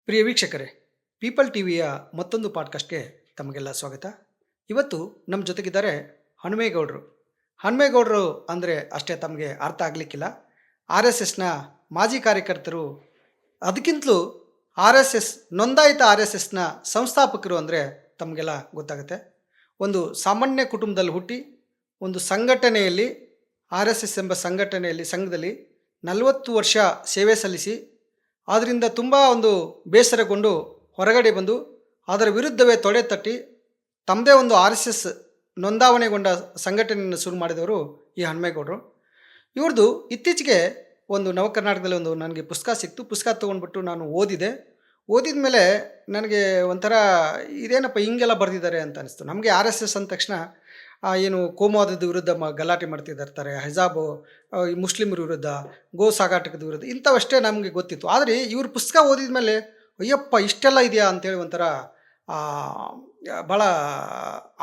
ಪ್ರಿಯ ವೀಕ್ಷಕರೇ, ಪೀಪಲ್ ಟಿವಿಯ ಮತ್ತೊಂದು ಪಾಡ್ಕಾಸ್ಟ್ಗೆ ತಮಗೆಲ್ಲ ಸ್ವಾಗತ. ಇವತ್ತು ನಮ್ಮ ಜೊತೆಗಿದ್ದಾರೆ ಹನುಮೇಗೌಡರು. ಹನುಮೇಗೌಡರು ಅಂದರೆ ಅಷ್ಟೇ ತಮಗೆ ಅರ್ಥ ಆಗಲಿಕ್ಕಿಲ್ಲ. ಆರ್ ಎಸ್ ಎಸ್ನ ಮಾಜಿ ಕಾರ್ಯಕರ್ತರು, ಅದಕ್ಕಿಂತಲೂ ನೋಂದಾಯಿತ ಆರ್ ಎಸ್ ಎಸ್ನ ಸಂಸ್ಥಾಪಕರು ಅಂದರೆ ತಮಗೆಲ್ಲ ಗೊತ್ತಾಗುತ್ತೆ. ಒಂದು ಸಾಮಾನ್ಯ ಕುಟುಂಬದಲ್ಲಿ ಹುಟ್ಟಿ ಒಂದು ಸಂಘಟನೆಯಲ್ಲಿ, ಆರ್ ಎಸ್ ಎಸ್ ಎಂಬ ಸಂಘದಲ್ಲಿ 40 ವರ್ಷ ಸೇವೆ ಸಲ್ಲಿಸಿ ಅದರಿಂದ ತುಂಬ ಒಂದು ಬೇಸರಗೊಂಡು ಹೊರಗಡೆ ಬಂದು ಅದರ ವಿರುದ್ಧವೇ ತೊಡೆ ತಟ್ಟಿ ತಮ್ಮದೇ ಒಂದು ಆರ್ ಎಸ್ ಎಸ್ ನೋಂದಾವಣೆಗೊಂಡ ಸಂಘಟನೆಯನ್ನು ಶುರು ಮಾಡಿದವರು ಈ ಹನುಮೇಗೌಡರು. ಇವ್ರದ್ದು ಇತ್ತೀಚೆಗೆ ಒಂದು ನವಕರ್ನಾಟಕದಲ್ಲಿ ಒಂದು ನನಗೆ ಪುಸ್ತಕ ಸಿಕ್ತು. ಪುಸ್ತಕ ತೊಗೊಂಡ್ಬಿಟ್ಟು ನಾನು ಓದಿದ ಮೇಲೆ ನನಗೆ ಒಂಥರ ಇದೇನಪ್ಪ ಹಿಂಗೆಲ್ಲ ಬರೆದಿದ್ದಾರೆ ಅಂತ ಅನಿಸ್ತು. ನಮಗೆ ಆರ್ ಎಸ್ ಎಸ್ ಅಂದ ತಕ್ಷಣ ಏನು ಕೋಮುವಾದದ ವಿರುದ್ಧ ಗಲಾಟೆ ಮಾಡ್ತಿರ್ತಾರೆ, ಹಿಜಾಬು, ಈ ಮುಸ್ಲಿಮರ ವಿರುದ್ಧ, ಗೋ ಸಾಗಾಟದ ವಿರುದ್ಧ, ಇಂಥವಷ್ಟೇ ನಮಗೆ ಗೊತ್ತಿತ್ತು. ಆದರೆ ಇವ್ರ ಪುಸ್ತಕ ಓದಿದ ಮೇಲೆ ಅಯ್ಯಪ್ಪ ಇಷ್ಟೆಲ್ಲ ಇದೆಯಾ ಅಂತೇಳಿ ಒಂಥರ ಭಾಳ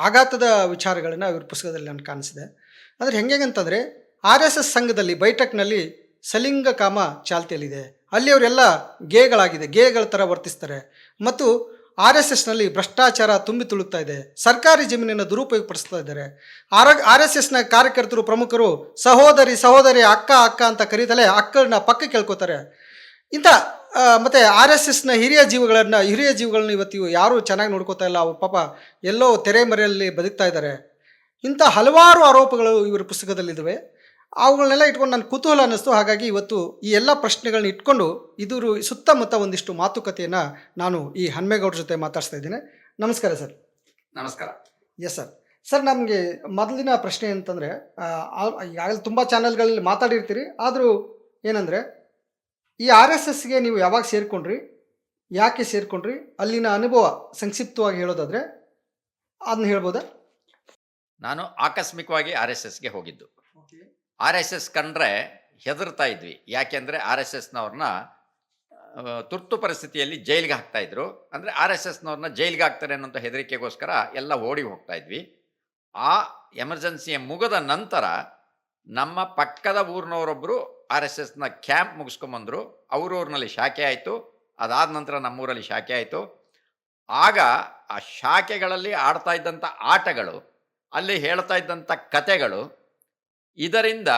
ಆಘಾತದ ವಿಚಾರಗಳನ್ನು ಇವ್ರ ಪುಸ್ತಕದಲ್ಲಿ ನನಗೆ ಕಾಣಿಸಿದೆ. ಅಂದರೆ ಹೆಂಗೆ ಅಂತಂದರೆ, ಆರ್ ಎಸ್ ಎಸ್ ಸಂಘದಲ್ಲಿ ಬೈಠಕ್ನಲ್ಲಿ ಸಲಿಂಗ ಕಾಮ ಚಾಲ್ತಿಯಲ್ಲಿದೆ. ಅಲ್ಲಿ ಅವರೆಲ್ಲ ಗೇಗಳ ಥರ ವರ್ತಿಸ್ತಾರೆ. ಮತ್ತು ಆರ್ ಎಸ್ ಎಸ್ನಲ್ಲಿ ಭ್ರಷ್ಟಾಚಾರ ತುಂಬಿ ತುಳುಕ್ತಾ ಇದೆ. ಸರ್ಕಾರಿ ಜಮೀನನ್ನು ದುರುಪಯೋಗಪಡಿಸ್ತಾ ಇದ್ದಾರೆ. ಆರ್ ಎಸ್ ಎಸ್ನ ಕಾರ್ಯಕರ್ತರು, ಪ್ರಮುಖರು ಸಹೋದರಿ ಅಕ್ಕ ಅಂತ ಕರೀತಲೇ ಅಕ್ಕಳನ್ನ ಪಕ್ಕ ಕೇಳ್ಕೊತಾರೆ. ಇಂಥ ಮತ್ತು ಆರ್ ಎಸ್ ಎಸ್ನ ಹಿರಿಯ ಜೀವಗಳನ್ನ ಇವತ್ತು ಯಾರೂ ಚೆನ್ನಾಗಿ ನೋಡ್ಕೋತಾ ಇಲ್ಲ. ಅವ್ರ ಪಾಪ ಎಲ್ಲೋ ತೆರೆಮರೆಯಲ್ಲಿ ಬದುಕ್ತಾ ಇದ್ದಾರೆ. ಇಂಥ ಹಲವಾರು ಆರೋಪಗಳು ಇವರ ಪುಸ್ತಕದಲ್ಲಿದ್ದಾವೆ. ಅವುಗಳನ್ನೆಲ್ಲ ಇಟ್ಕೊಂಡು ನನ್ನ ಕುತೂಹಲ ಅನ್ನಿಸ್ತು. ಹಾಗಾಗಿ ಇವತ್ತು ಈ ಎಲ್ಲ ಪ್ರಶ್ನೆಗಳನ್ನ ಇಟ್ಕೊಂಡು ಇದ್ರ ಸುತ್ತಮುತ್ತ ಒಂದಿಷ್ಟು ಮಾತುಕತೆಯನ್ನು ನಾನು ಈ ಹನುಮೇಗೌಡರ ಜೊತೆ ಮಾತಾಡ್ಸ್ತಾ ಇದ್ದೇನೆ. ನಮಸ್ಕಾರ ಸರ್. ನಮಸ್ಕಾರ. ಎಸ್ ಸರ್, ನಮಗೆ ಮೊದಲಿನ ಪ್ರಶ್ನೆ ಅಂತಂದರೆ, ಈಗಾಗಲೇ ತುಂಬ ಚಾನಲ್ಗಳಲ್ಲಿ ಮಾತಾಡಿರ್ತೀರಿ. ಆದರೂ ಏನಂದರೆ, ಈ ಆರ್ ಎಸ್ ಎಸ್ಗೆ ನೀವು ಯಾವಾಗ ಸೇರಿಕೊಂಡ್ರಿ, ಯಾಕೆ ಸೇರಿಕೊಂಡ್ರಿ, ಅಲ್ಲಿನ ಅನುಭವ ಸಂಕ್ಷಿಪ್ತವಾಗಿ ಹೇಳೋದಾದರೆ ಅದನ್ನ ಹೇಳ್ಬೋದಾ? ನಾನು ಆಕಸ್ಮಿಕವಾಗಿ ಆರ್ ಎಸ್ ಎಸ್ಗೆ ಹೋಗಿದ್ದು. ಆರ್ ಎಸ್ ಎಸ್ ಕಂಡ್ರೆ ಹೆದರ್ತಾ ಇದ್ವಿ. ಯಾಕೆಂದರೆ ಆರ್ ಎಸ್ ಎಸ್ನವ್ರನ್ನ ತುರ್ತು ಪರಿಸ್ಥಿತಿಯಲ್ಲಿ ಜೈಲಿಗೆ ಹಾಕ್ತಾಯಿದ್ರು. ಅಂದರೆ ಆರ್ ಎಸ್ ಎಸ್ನವ್ರನ್ನ ಜೈಲಿಗೆ ಹಾಕ್ತಾರೆ ಅನ್ನೋಂಥ ಹೆದರಿಕೆಗೋಸ್ಕರ ಎಲ್ಲ ಓಡಿ ಹೋಗ್ತಾ ಇದ್ವಿ. ಆ ಎಮರ್ಜೆನ್ಸಿಯ ಮುಗಿದ ನಂತರ ನಮ್ಮ ಪಕ್ಕದ ಊರಿನವರೊಬ್ಬರು ಆರ್ ಎಸ್ ಎಸ್ನ ಕ್ಯಾಂಪ್ ಮುಗಿಸ್ಕೊಂಬಂದರು. ಊರಿನಲ್ಲಿ ಶಾಖೆ ಆಯಿತು. ಅದಾದ ನಂತರ ನಮ್ಮೂರಲ್ಲಿ ಶಾಖೆ ಆಯಿತು. ಆಗ ಆ ಶಾಖೆಗಳಲ್ಲಿ ಆಡ್ತಾ ಇದ್ದಂಥ ಆಟಗಳು, ಅಲ್ಲಿ ಹೇಳ್ತಾ ಇದ್ದಂಥ ಕತೆಗಳು, ಇದರಿಂದ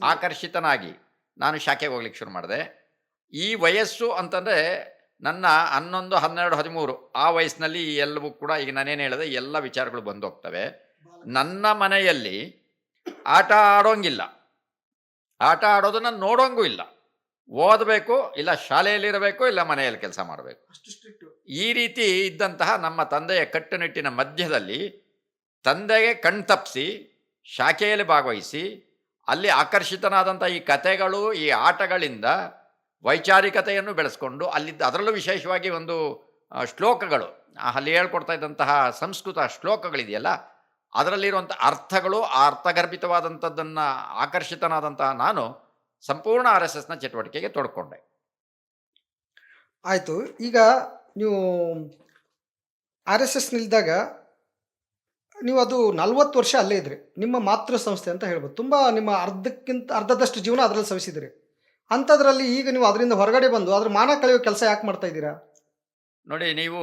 ಆಕರ್ಷಿತನಾಗಿ ನಾನು ಶಾಖೆಗೆ ಹೋಗ್ಲಿಕ್ಕೆ ಶುರು ಮಾಡಿದೆ. ಈ ವಯಸ್ಸು ಅಂತಂದರೆ ನನ್ನ 11, 12, 13 ಆ ವಯಸ್ಸಿನಲ್ಲಿ ಎಲ್ಲವೂ ಕೂಡ ಈಗ ನಾನೇನು ಹೇಳಿದೆ ಎಲ್ಲ ವಿಚಾರಗಳು ಬಂದು ಹೋಗ್ತವೆ. ನನ್ನ ಮನೆಯಲ್ಲಿ ಆಟ ಆಡೋಂಗಿಲ್ಲ, ಆಟ ಆಡೋದನ್ನು ನೋಡೋಂಗೂ ಇಲ್ಲ. ಓದಬೇಕು, ಇಲ್ಲ ಶಾಲೆಯಲ್ಲಿರಬೇಕು, ಇಲ್ಲ ಮನೆಯಲ್ಲಿ ಕೆಲಸ ಮಾಡಬೇಕು. ಈ ರೀತಿ ಇದ್ದಂತಹ ನಮ್ಮ ತಂದೆಯ ಕಟ್ಟುನಿಟ್ಟಿನ ಮಧ್ಯದಲ್ಲಿ ತಂದೆಗೆ ಕಣ್ತಪ್ಪಿಸಿ ಶಾಖೆಯಲ್ಲಿ ಭಾಗವಹಿಸಿ ಅಲ್ಲಿ ಆಕರ್ಷಿತನಾದಂಥ ಈ ಕತೆಗಳು, ಈ ಆಟಗಳಿಂದ ವೈಚಾರಿಕತೆಯನ್ನು ಬೆಳೆಸ್ಕೊಂಡು ಅದರಲ್ಲೂ ವಿಶೇಷವಾಗಿ ಒಂದು ಶ್ಲೋಕಗಳು, ಅಲ್ಲಿ ಹೇಳ್ಕೊಡ್ತಾ ಇದ್ದಂತಹ ಸಂಸ್ಕೃತ ಶ್ಲೋಕಗಳಿದೆಯಲ್ಲ, ಅದರಲ್ಲಿರುವಂಥ ಅರ್ಥಗಳು, ಆ ಅರ್ಥಗರ್ಭಿತವಾದಂಥದ್ದನ್ನು ಆಕರ್ಷಿತನಾದಂತಹ ನಾನು ಸಂಪೂರ್ಣ ಆರ್ ಎಸ್ ಎಸ್ನ ಚಟುವಟಿಕೆಗೆ ತೊಡ್ಕೊಂಡೆ. ಆಯಿತು. ಈಗ ನೀವು ಆರ್ ಎಸ್ ಎಸ್ನಲ್ಲಿದ್ದಾಗ ನೀವು ಅದು 40 ವರ್ಷ ಅಲ್ಲೇ ಇದ್ರಿ. ನಿಮ್ಮ ಮಾತೃ ಸಂಸ್ಥೆ ಅಂತ ಹೇಳ್ಬೋದು. ತುಂಬ ನಿಮ್ಮ ಅರ್ಧದಷ್ಟು ಜೀವನ ಅದರಲ್ಲಿ ಸವಿಸಿದಿರಿ. ಅಂಥದ್ರಲ್ಲಿ ಈಗ ನೀವು ಅದರಿಂದ ಹೊರಗಡೆ ಬಂದು ಅದ್ರ ಮಾನ ಕಳೆಯೋ ಕೆಲಸ ಯಾಕೆ ಮಾಡ್ತಾ ಇದ್ದೀರಾ? ನೋಡಿ, ನೀವು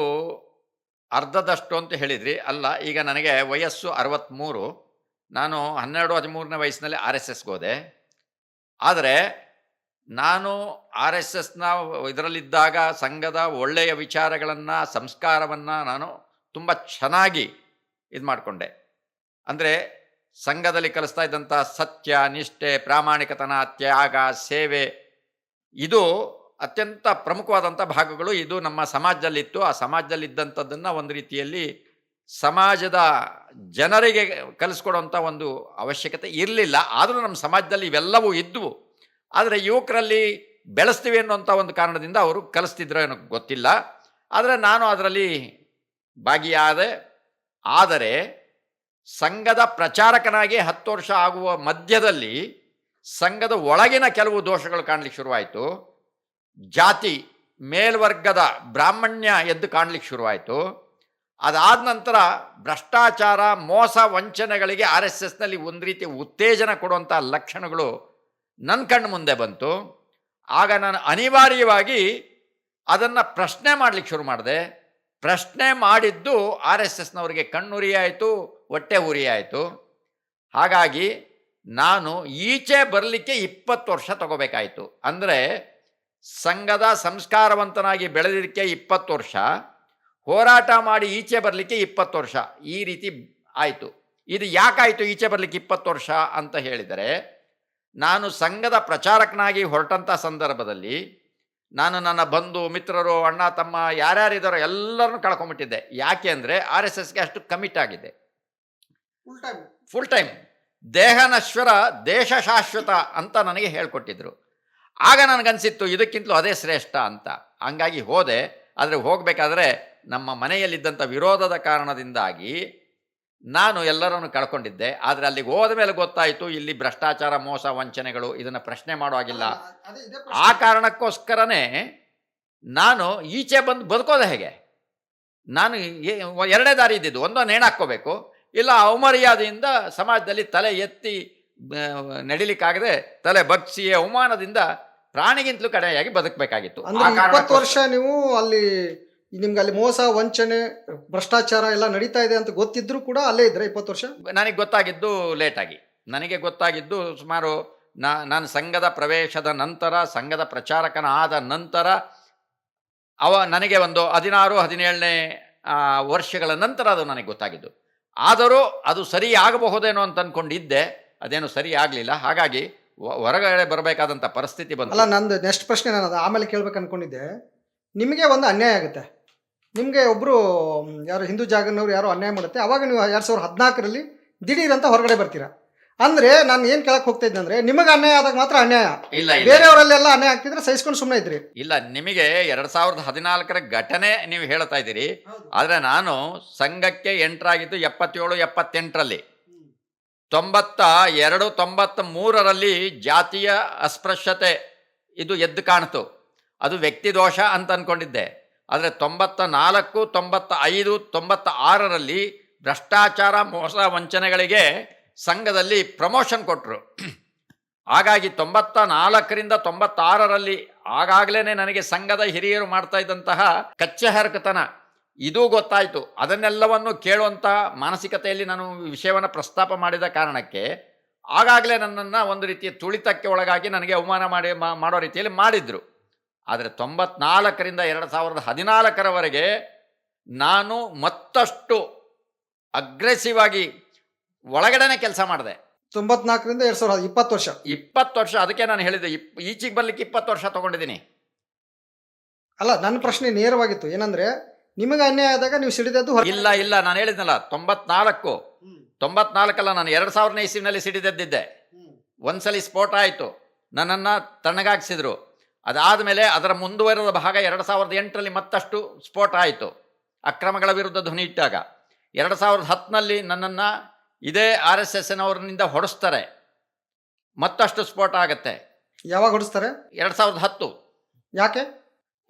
ಅರ್ಧದಷ್ಟು ಅಂತ ಹೇಳಿದ್ರಿ. ಅಲ್ಲ, ಈಗ ನನಗೆ ವಯಸ್ಸು 63. ನಾನು 12, 13ನೇ ವಯಸ್ಸಿನಲ್ಲಿ ಆರ್ ಎಸ್ ಎಸ್ಗೆ ಹೋದೆ. ಆದರೆ ನಾನು ಆರ್ ಎಸ್ ಎಸ್ನ ಇದರಲ್ಲಿದ್ದಾಗ ಸಂಘದ ಒಳ್ಳೆಯ ವಿಚಾರಗಳನ್ನು, ಸಂಸ್ಕಾರವನ್ನು ನಾನು ತುಂಬ ಚೆನ್ನಾಗಿ ಇದು ಮಾಡಿಕೊಂಡೆ. ಅಂದರೆ ಸಂಘದಲ್ಲಿ ಕಲಿಸ್ತಾ ಇದ್ದಂಥ ಸತ್ಯ, ನಿಷ್ಠೆ, ಪ್ರಾಮಾಣಿಕತನ, ತ್ಯಾಗ, ಸೇವೆ, ಇದು ಅತ್ಯಂತ ಪ್ರಮುಖವಾದಂಥ ಭಾಗಗಳು. ಇದು ನಮ್ಮ ಸಮಾಜದಲ್ಲಿತ್ತು. ಆ ಸಮಾಜದಲ್ಲಿದ್ದಂಥದ್ದನ್ನು ಒಂದು ರೀತಿಯಲ್ಲಿ ಸಮಾಜದ ಜನರಿಗೆ ಕಲಿಸ್ಕೊಡೋಂಥ ಒಂದು ಅವಶ್ಯಕತೆ ಇರಲಿಲ್ಲ. ಆದರೂ ನಮ್ಮ ಸಮಾಜದಲ್ಲಿ ಇವೆಲ್ಲವೂ ಇದ್ದವು. ಆದರೆ ಯುವಕರಲ್ಲಿ ಬೆಳೆಸ್ತೀವಿ ಅನ್ನೋಂಥ ಒಂದು ಕಾರಣದಿಂದ ಅವರು ಕಲಿಸ್ತಿದ್ರೋ ಏನೋ ಗೊತ್ತಿಲ್ಲ. ಆದರೆ ನಾನು ಅದರಲ್ಲಿ ಭಾಗಿಯಾದೆ. ಆದರೆ ಸಂಘದ ಪ್ರಚಾರಕನಾಗಿ 10 ವರ್ಷ ಆಗುವ ಮಧ್ಯದಲ್ಲಿ ಸಂಘದ ಒಳಗಿನ ಕೆಲವು ದೋಷಗಳು ಕಾಣಲಿಕ್ಕೆ ಶುರುವಾಯಿತು. ಜಾತಿ, ಮೇಲ್ವರ್ಗದ ಬ್ರಾಹ್ಮಣ್ಯ ಎದ್ದು ಕಾಣಲಿಕ್ಕೆ ಶುರುವಾಯಿತು. ಅದಾದ ನಂತರ ಭ್ರಷ್ಟಾಚಾರ, ಮೋಸ, ವಂಚನೆಗಳಿಗೆ ಆರ್ ಎಸ್ ಎಸ್ನಲ್ಲಿ ಒಂದು ರೀತಿ ಉತ್ತೇಜನ ಕೊಡುವಂಥ ಲಕ್ಷಣಗಳು ನನ್ನ ಕಣ್ಣು ಮುಂದೆ ಬಂತು. ಆಗ ನಾನು ಅನಿವಾರ್ಯವಾಗಿ ಅದನ್ನು ಪ್ರಶ್ನೆ ಮಾಡಲಿಕ್ಕೆ ಶುರು ಮಾಡಿದೆ. ಪ್ರಶ್ನೆ ಮಾಡಿದ್ದು ಆರ್ ಎಸ್ ಎಸ್ನವರಿಗೆ ಕಣ್ಣುರಿ ಆಯಿತು, ಹೊಟ್ಟೆ ಉರಿ ಆಯಿತು. ಹಾಗಾಗಿ ನಾನು ಈಚೆ ಬರಲಿಕ್ಕೆ 20 ವರ್ಷ ತಗೋಬೇಕಾಯಿತು. ಅಂದರೆ ಸಂಘದ ಸಂಸ್ಕಾರವಂತನಾಗಿ ಬೆಳೆದಿದ್ದಕ್ಕೆ 20 ವರ್ಷ, ಹೋರಾಟ ಮಾಡಿ ಈಚೆ ಬರಲಿಕ್ಕೆ 20 ವರ್ಷ, ಈ ರೀತಿ ಆಯಿತು. ಇದು ಯಾಕಾಯಿತು ಈಚೆ ಬರಲಿಕ್ಕೆ 20 ವರ್ಷ ಅಂತ ಹೇಳಿದರೆ, ನಾನು ಸಂಘದ ಪ್ರಚಾರಕನಾಗಿ ಹೊರಟಂಥ ಸಂದರ್ಭದಲ್ಲಿ ನಾನು ನನ್ನ ಬಂಧು ಮಿತ್ರರು, ಅಣ್ಣ ತಮ್ಮ ಯಾರ್ಯಾರಿದ್ದಾರೋ ಎಲ್ಲರನ್ನೂ ಕಳ್ಕೊಂಬಿಟ್ಟಿದ್ದೆ. ಯಾಕೆ ಅಂದರೆ ಆರ್ ಎಸ್ ಎಸ್ಗೆ ಅಷ್ಟು ಕಮಿಟ್ ಆಗಿದೆ. ಫುಲ್ ಟೈಮ್ ದೇಹ ನಶ್ವರ ದೇಶ ಶಾಶ್ವತ ಅಂತ ನನಗೆ ಹೇಳ್ಕೊಟ್ಟಿದ್ರು. ಆಗ ನನಗನ್ಸಿತ್ತು ಇದಕ್ಕಿಂತಲೂ ಅದೇ ಶ್ರೇಷ್ಠ ಅಂತ. ಹಂಗಾಗಿ ಹೋದೆ. ಆದರೆ ಹೋಗಬೇಕಾದ್ರೆ ನಮ್ಮ ಮನೆಯಲ್ಲಿದ್ದಂಥ ವಿರೋಧದ ಕಾರಣದಿಂದಾಗಿ ನಾನು ಎಲ್ಲರನ್ನು ಕಳ್ಕೊಂಡಿದ್ದೆ. ಆದರೆ ಅಲ್ಲಿಗೆ ಹೋದ ಮೇಲೆ ಗೊತ್ತಾಯಿತು ಇಲ್ಲಿ ಭ್ರಷ್ಟಾಚಾರ, ಮೋಸ, ವಂಚನೆಗಳು, ಇದನ್ನು ಪ್ರಶ್ನೆ ಮಾಡೋ ಹಾಗಿಲ್ಲ. ಆ ಕಾರಣಕ್ಕೋಸ್ಕರನೇ ನಾನು ಈಚೆ ಬಂದು ಬದುಕೋದೆ ಹೇಗೆ? ನಾನು ಎರಡೇ ದಾರಿ ಇದ್ದಿದ್ದು. ಒಂದು ನೇಣಾಕ್ಕೋಬೇಕು, ಇಲ್ಲ ಅವಮರ್ಯಾದೆಯಿಂದ ಸಮಾಜದಲ್ಲಿ ತಲೆ ಎತ್ತಿ ನಡಿಲಿಕ್ಕಾಗದೆ ತಲೆ ಬಗ್ಸಿ ಅವಮಾನದಿಂದ ಪ್ರಾಣಿಗಿಂತಲೂ ಕಡೆಯಾಗಿ ಬದುಕಬೇಕಾಗಿತ್ತು. ಅಂದ್ರೆ 20 ವರ್ಷ ನೀವು ಅಲ್ಲಿ ನಿಮ್ಗೆ ಅಲ್ಲಿ ಮೋಸ, ವಂಚನೆ, ಭ್ರಷ್ಟಾಚಾರ ಎಲ್ಲ ನಡೀತಾ ಇದೆ ಅಂತ ಗೊತ್ತಿದ್ರು ಕೂಡ ಅಲ್ಲೇ ಇದ್ರೆ 20 ವರ್ಷ? ನನಗೆ ಗೊತ್ತಾಗಿದ್ದು ಲೇಟಾಗಿ. ನನಗೆ ಗೊತ್ತಾಗಿದ್ದು ಸುಮಾರು ನಾನು ಸಂಘದ ಪ್ರವೇಶದ ನಂತರ, ಸಂಘದ ಪ್ರಚಾರಕನಾದ ನಂತರ, ನನಗೆ ಒಂದು 16-17ನೇ ವರ್ಷಗಳ ನಂತರ ಅದು ನನಗೆ ಗೊತ್ತಾಗಿದ್ದು. ಆದರೂ ಅದು ಸರಿ ಆಗಬಹುದೇನೋ ಅಂತ ಅಂದ್ಕೊಂಡಿದ್ದೆ. ಅದೇನು ಸರಿ ಆಗಲಿಲ್ಲ. ಹಾಗಾಗಿ ಹೊರಗಡೆ ಬರಬೇಕಾದಂಥ ಪರಿಸ್ಥಿತಿ ಬಂತು. ಅಲ್ಲ, ನಂದು ನೆಕ್ಸ್ಟ್ ಪ್ರಶ್ನೆ ನಾನು ಅದು ಆಮೇಲೆ ಕೇಳ್ಬೇಕು ಅನ್ಕೊಂಡಿದ್ದೆ. ನಿಮಗೆ ಒಂದು ಅನ್ಯಾಯ ಆಗುತ್ತೆ, ನಿಮಗೆ ಒಬ್ಬರು ಯಾರು ಹಿಂದೂ ಜಾಗನವ್ರು ಯಾರೋ ಅನ್ಯಾಯ ಮಾಡುತ್ತೆ, ಅವಾಗ ನೀವು 2014ರಲ್ಲಿ ದಿಢೀರ್ ಅಂತ ಹೊರಗಡೆ ಬರ್ತೀರಾ. ಅಂದರೆ ನಾನು ಏನು ಕೇಳಕ್ಕೆ ಹೋಗ್ತಾ ಇದ್ದೆ ಅಂದರೆ, ನಿಮಗೆ ಅನ್ಯಾಯ ಆದಾಗ ಮಾತ್ರ ಅನ್ಯಾಯ, ಇಲ್ಲ ಬೇರೆಯವರಲ್ಲೆಲ್ಲ ಅನ್ಯಾಯ ಆಗ್ತಿದ್ರೆ ಸಹಿಸ್ಕೊಂಡು ಸುಮ್ಮನೆ ಇದ್ರಿ. ಇಲ್ಲ, ನಿಮಗೆ 2014ರ ಘಟನೆ ನೀವು ಹೇಳ್ತಾ ಇದ್ದೀರಿ. ಆದರೆ ನಾನು ಸಂಘಕ್ಕೆ ಎಂಟ್ರಾಗಿದ್ದು 77-78ರಲ್ಲಿ. 92-93ರಲ್ಲಿ ಜಾತಿಯ ಅಸ್ಪೃಶ್ಯತೆ ಇದು ಎದ್ದು ಕಾಣ್ತು. ಅದು ವ್ಯಕ್ತಿ ದೋಷ ಅಂತ ಅಂದ್ಕೊಂಡಿದ್ದೆ. ಆದರೆ 94, 95, 96ರಲ್ಲಿ ಭ್ರಷ್ಟಾಚಾರ, ಮೋಸ, ವಂಚನೆಗಳಿಗೆ ಸಂಘದಲ್ಲಿ ಪ್ರಮೋಷನ್ ಕೊಟ್ಟರು. ಹಾಗಾಗಿ 94ರಿಂದ 96ರಲ್ಲಿ ಆಗಾಗಲೇ ನನಗೆ ಸಂಘದ ಹಿರಿಯರು ಮಾಡ್ತಾ ಇದ್ದಂತಹ ಕಚ್ಚೆ ಹರಕತನ ಇದೂ ಗೊತ್ತಾಯಿತು. ಅದನ್ನೆಲ್ಲವನ್ನು ಕೇಳುವಂಥ ಮಾನಸಿಕತೆಯಲ್ಲಿ ನಾನು ವಿಷಯವನ್ನು ಪ್ರಸ್ತಾಪ ಮಾಡಿದ ಕಾರಣಕ್ಕೆ ಆಗಾಗಲೇ ನನ್ನನ್ನು ಒಂದು ರೀತಿಯ ತುಳಿತಕ್ಕೆ ಒಳಗಾಗಿ ನನಗೆ ಅವಮಾನ ಮಾಡೋ ರೀತಿಯಲ್ಲಿ ಮಾಡಿದರು. ಆದರೆ 94ರಿಂದ 2014ರವರೆಗೆ ನಾನು ಮತ್ತಷ್ಟು ಅಗ್ರೆಸಿವ್ ಆಗಿ ಒಳಗಡೆನೆ ಕೆಲಸ ಮಾಡಿದೆ. 94ರಿಂದ 2020 ವರ್ಷ. 20 ವರ್ಷ. ಅದಕ್ಕೆ ನಾನು ಹೇಳಿದೆ ಈಚೆಗೆ ಬರಲಿಕ್ಕೆ 20 ವರ್ಷ ತೊಗೊಂಡಿದ್ದೀನಿ. ಅಲ್ಲ, ನನ್ನ ಪ್ರಶ್ನೆ ನೇರವಾಗಿತ್ತು. ಏನಂದ್ರೆ ನಿಮಗೆ ಅನ್ಯಾಯ ಆದಾಗ ನೀವು ಸಿಡಿದದ್ದು ಇಲ್ಲ, ನಾನು ಹೇಳಿದ್ನಲ್ಲ 94 ನಾನು 2000ನೇ ಇಸ್ವಿನಲ್ಲಿ ಸಿಡಿದದ್ದಿದ್ದೆ. ಒಂದ್ಸಲಿ ಸ್ಫೋಟ ಆಯಿತು, ನನ್ನನ್ನು ತಣ್ಣಗಾಗಿಸಿದ್ರು. ಅದಾದಮೇಲೆ ಅದರ ಮುಂದುವರೆದ ಭಾಗ 2008ರಲ್ಲಿ ಮತ್ತಷ್ಟು ಸ್ಫೋಟ ಆಯಿತು, ಅಕ್ರಮಗಳ ವಿರುದ್ಧ ಧ್ವನಿ ಇಟ್ಟಾಗ. 2010ನಲ್ಲಿ ನನ್ನನ್ನು ಇದೇ ಆರ್ ಎಸ್ ಎಸ್ನವರಿನಿಂದ ಹೊಡೆಸ್ತಾರೆ, ಮತ್ತಷ್ಟು ಸ್ಫೋಟ ಆಗುತ್ತೆ. ಯಾವಾಗ ಹೊಡಿಸ್ತಾರೆ? 2010. ಯಾಕೆ?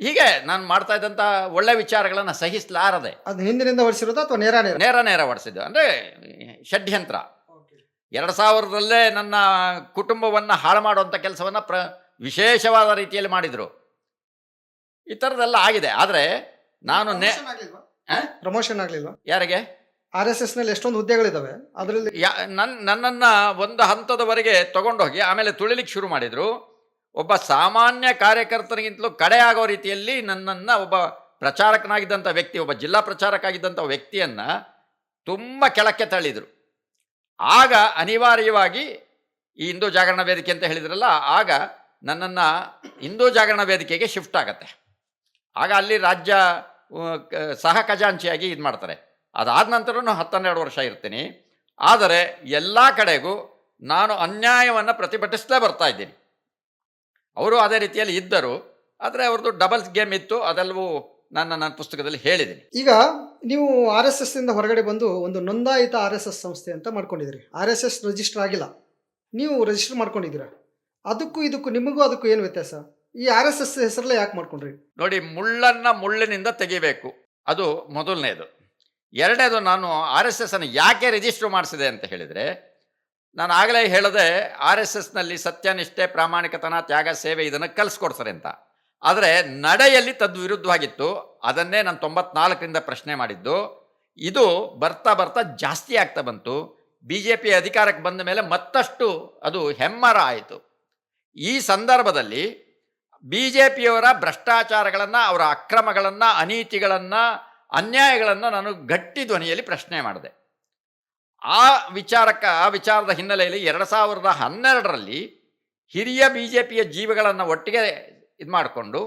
ಹೀಗೆ ನಾನು ಮಾಡ್ತಾ ಇದ್ದಂಥ ಒಳ್ಳೆ ವಿಚಾರಗಳನ್ನು ಸಹಿಸಲಾರದೆ. ಅದು ಹಿಂದಿನಿಂದ ಹೊಡಿಸಿರೋದು ಅಥವಾ ನೇರ ಹೊಡಿಸಿದ್ದು? ಅಂದರೆ ಷಡ್ಯಂತ್ರ. 2000ರಲ್ಲೇ ನನ್ನ ಕುಟುಂಬವನ್ನು ಹಾಳು ಮಾಡುವಂಥ ಕೆಲಸವನ್ನು ವಿಶೇಷವಾದ ರೀತಿಯಲ್ಲಿ ಮಾಡಿದರು. ಈ ಥರದ್ದೆಲ್ಲ ಆಗಿದೆ. ಆದರೆ ನಾನು ಪ್ರಮೋಷನ್ ಆಗಲಿಲ್ವಾ? ಯಾರಿಗೆ? ಆರ್ ಎಸ್ ಎಸ್ನಲ್ಲಿ ಎಷ್ಟೊಂದು ಹುದ್ದೆಗಳಿದ್ದಾವೆ, ಅದರಲ್ಲಿ ನನ್ನನ್ನು ಒಂದು ಹಂತದವರೆಗೆ ತಗೊಂಡೋಗಿ ಆಮೇಲೆ ತುಳಿಲಿಕ್ಕೆ ಶುರು ಮಾಡಿದರು. ಒಬ್ಬ ಸಾಮಾನ್ಯ ಕಾರ್ಯಕರ್ತನಿಗಿಂತಲೂ ಕಡೆ ಆಗೋ ರೀತಿಯಲ್ಲಿ ನನ್ನನ್ನು ಒಬ್ಬ ಪ್ರಚಾರಕನಾಗಿದ್ದಂಥ ವ್ಯಕ್ತಿ, ಒಬ್ಬ ಜಿಲ್ಲಾ ಪ್ರಚಾರಕ ಆಗಿದ್ದಂಥ ವ್ಯಕ್ತಿಯನ್ನು ತುಂಬ ಕೆಳಕ್ಕೆ ತಳ್ಳಿದರು. ಆಗ ಅನಿವಾರ್ಯವಾಗಿ ಈ ಹಿಂದೂ ಜಾಗರಣ ವೇದಿಕೆ ಅಂತ ಹೇಳಿದ್ರಲ್ಲ, ಆಗ ನನ್ನನ್ನು ಹಿಂದೂ ಜಾಗರಣ ವೇದಿಕೆಗೆ ಶಿಫ್ಟ್ ಆಗತ್ತೆ. ಆಗ ಅಲ್ಲಿ ರಾಜ್ಯ ಸಹ ಖಜಾಂಚಿಯಾಗಿ ಇದು ಮಾಡ್ತಾರೆ. ಅದಾದ ನಂತರ 12 ವರ್ಷ ಇರ್ತೀನಿ. ಆದರೆ ಎಲ್ಲ ಕಡೆಗೂ ನಾನು ಅನ್ಯಾಯವನ್ನು ಪ್ರತಿಭಟಿಸಲೇ ಬರ್ತಾ ಇದ್ದೀನಿ. ಅವರು ಅದೇ ರೀತಿಯಲ್ಲಿ ಇದ್ದರು. ಆದರೆ ಅವ್ರದ್ದು ಡಬಲ್ಸ್ ಗೇಮ್ ಇತ್ತು. ಅದೆಲ್ಲವೂ ನನ್ನ ಪುಸ್ತಕದಲ್ಲಿ ಹೇಳಿದ್ದೀನಿ. ಈಗ ನೀವು ಆರ್ ಎಸ್ ಎಸ್ನಿಂದ ಹೊರಗಡೆ ಬಂದು ಒಂದು ನೋಂದಾಯಿತ ಆರ್ ಎಸ್ ಎಸ್ ಸಂಸ್ಥೆ ಅಂತ ಮಾಡ್ಕೊಂಡಿದ್ದೀರಿ. ಆರ್ ಎಸ್ ಎಸ್ ರಿಜಿಸ್ಟರ್ ಆಗಿಲ್ಲ, ನೀವು ರಿಜಿಸ್ಟರ್ ಮಾಡ್ಕೊಂಡಿದ್ದೀರಾ. ಅದಕ್ಕೂ ನಿಮಗೂ ಅದಕ್ಕೂ ಏನು ವ್ಯತ್ಯಾಸ? ಈ ಆರ್ ಎಸ್ ಎಸ್ ಹೆಸರಲ್ಲೇ ಯಾಕೆ ಮಾಡ್ಕೊಂಡ್ರಿ? ನೋಡಿ, ಮುಳ್ಳಿನಿಂದ ತೆಗಿಬೇಕು, ಅದು ಮೊದಲನೇದು. ಎರಡನೇದು, ನಾನು ಆರ್ ಎಸ್ ಎಸ್ ಅನ್ನು ಯಾಕೆ ರಿಜಿಸ್ಟರ್ ಮಾಡಿಸಿದೆ ಅಂತ ಹೇಳಿದರೆ, ನಾನು ಆಗಲೇ ಹೇಳದೆ RSSನಲ್ಲಿ ಸತ್ಯನಿಷ್ಠೆ, ಪ್ರಾಮಾಣಿಕತನ, ತ್ಯಾಗ, ಸೇವೆ ಇದನ್ನು ಕಲಿಸ್ಕೊಡ್ತಾರೆ ಅಂತ. ಆದರೆ ನಡೆಯಲ್ಲಿ ತದ್ವಿರುದ್ಧವಾಗಿತ್ತು. ಅದನ್ನೇ ನಾನು 94ರಿಂದ ಪ್ರಶ್ನೆ ಮಾಡಿದ್ದು. ಇದು ಬರ್ತಾ ಬರ್ತಾ ಜಾಸ್ತಿ ಆಗ್ತಾ ಬಂತು. BJP ಅಧಿಕಾರಕ್ಕೆ ಬಂದ ಮೇಲೆ ಮತ್ತಷ್ಟು ಅದು ಹೆಮ್ಮರ ಆಯಿತು. ಈ ಸಂದರ್ಭದಲ್ಲಿ BJPಯವರ ಭ್ರಷ್ಟಾಚಾರಗಳನ್ನು, ಅವರ ಅಕ್ರಮಗಳನ್ನು, ಅನೀತಿಗಳನ್ನು, ಅನ್ಯಾಯಗಳನ್ನು ನಾನು ಗಟ್ಟಿ ಧ್ವನಿಯಲ್ಲಿ ಪ್ರಶ್ನೆ ಮಾಡಿದೆ. ಆ ವಿಚಾರದ ಹಿನ್ನೆಲೆಯಲ್ಲಿ 2012ರಲ್ಲಿ ಹಿರಿಯ BJPಯ ಜೀವಗಳನ್ನು ಒಟ್ಟಿಗೆ ಇದು ಮಾಡಿಕೊಂಡು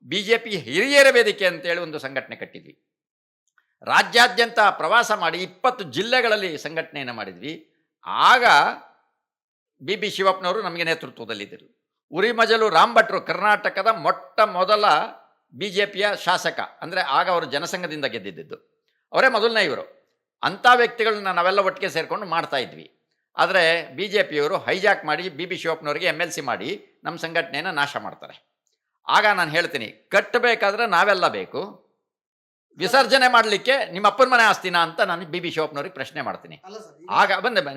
BJP ಹಿರಿಯರ ವೇದಿಕೆ ಅಂತೇಳಿ ಒಂದು ಸಂಘಟನೆ ಕಟ್ಟಿದ್ವಿ. ರಾಜ್ಯಾದ್ಯಂತ ಪ್ರವಾಸ ಮಾಡಿ 20 ಜಿಲ್ಲೆಗಳಲ್ಲಿ ಸಂಘಟನೆಯನ್ನು ಮಾಡಿದ್ವಿ. ಆಗ BB ಶಿವಪ್ಪನವರು ನಮಗೆ ನೇತೃತ್ವದಲ್ಲಿದ್ದರು. ಉರಿಮಜಲು ರಾಂಭಟ್ರು ಕರ್ನಾಟಕದ ಮೊಟ್ಟ ಮೊದಲ BJPಯ ಶಾಸಕ, ಅಂದರೆ ಆಗ ಅವರು ಜನಸಂಘದಿಂದ ಗೆದ್ದಿದ್ದು, ಅವರೇ ಮೊದಲನೇ ಇವರು. ಅಂಥ ವ್ಯಕ್ತಿಗಳನ್ನ ನಾವೆಲ್ಲ ಒಟ್ಟಿಗೆ ಸೇರಿಕೊಂಡು ಮಾಡ್ತಾ ಇದ್ವಿ. ಆದರೆ BJPಯವರು ಹೈಜಾಕ್ ಮಾಡಿ BB ಶಿವಪ್ಪನವರಿಗೆ MLC ಮಾಡಿ ನಮ್ಮ ಸಂಘಟನೆಯನ್ನು ನಾಶ ಮಾಡ್ತಾರೆ. ಆಗ ನಾನು ಹೇಳ್ತೀನಿ, ಕಟ್ಟಬೇಕಾದ್ರೆ ನಾವೆಲ್ಲ ಬೇಕು, ವಿಸರ್ಜನೆ ಮಾಡಲಿಕ್ಕೆ ನಿಮ್ಮ ಅಪ್ಪನ ಮನೆ ಆಸ್ತಿನ ಅಂತ ನಾನು BB ಶಿವಪ್ಪನವ್ರಿಗೆ ಪ್ರಶ್ನೆ ಮಾಡ್ತೀನಿ. ಅಲ್ಲ ಸರ್, ಆಗ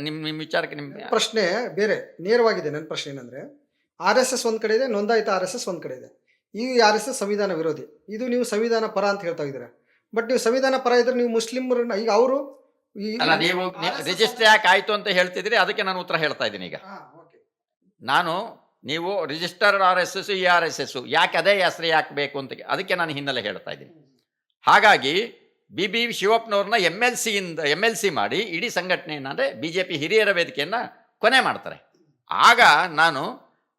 ನಿಮ್ಮ ವಿಚಾರಕ್ಕೆ ನಿಮ್ಮ ಪ್ರಶ್ನೆ ಬೇರೆ ನೇರವಾಗಿದೆ. ನನ್ನ ಪ್ರಶ್ನೆ ಏನಂದ್ರೆ, RSS ಒಂದ್ ಕಡೆ ಇದೆ, ನೋಂದಾಯಿತ RSS ಒಂದ್ ಕಡೆ ಇದೆ. ಈ RSS ಸಂವಿಧಾನ ವಿರೋಧಿ, ಇದು ನೀವು ಸಂವಿಧಾನ ಪರ ಅಂತ ಹೇಳ್ತಾ ಇದ್ದೀರಾ. ಬಟ್ ನೀವು ಸಂವಿಧಾನ ಪರ ಇದ್ರೆ ನೀವು ಮುಸ್ಲಿಮರನ್ನ ಈಗ ಅವರು ಅಲ್ಲ, ನೀವು ರಿಜಿಸ್ಟರ್ ಯಾಕೆ ಆಯಿತು ಅಂತ ಹೇಳ್ತಿದ್ರಿ, ಅದಕ್ಕೆ ನಾನು ಉತ್ತರ ಹೇಳ್ತಾ ಇದ್ದೀನಿ. ಈಗ ನಾನು ನೀವು ರಿಜಿಸ್ಟರ್ಡ್ RSS, ಈ RSS ಯಾಕೆ ಅದೇ ಹೆಸರು ಯಾಕೆ ಬೇಕು ಅಂತ ಅದಕ್ಕೆ ನಾನು ಹಿನ್ನೆಲೆ ಹೇಳ್ತಾ ಇದ್ದೀನಿ. ಹಾಗಾಗಿ BB ಶಿವಪ್ಪನವ್ರನ್ನ MLC ಮಾಡಿ ಇಡೀ ಸಂಘಟನೆಯನ್ನು, ಅಂದರೆ BJP ಹಿರಿಯರ ವೇದಿಕೆಯನ್ನು ಕೊನೆ ಮಾಡ್ತಾರೆ. ಆಗ ನಾನು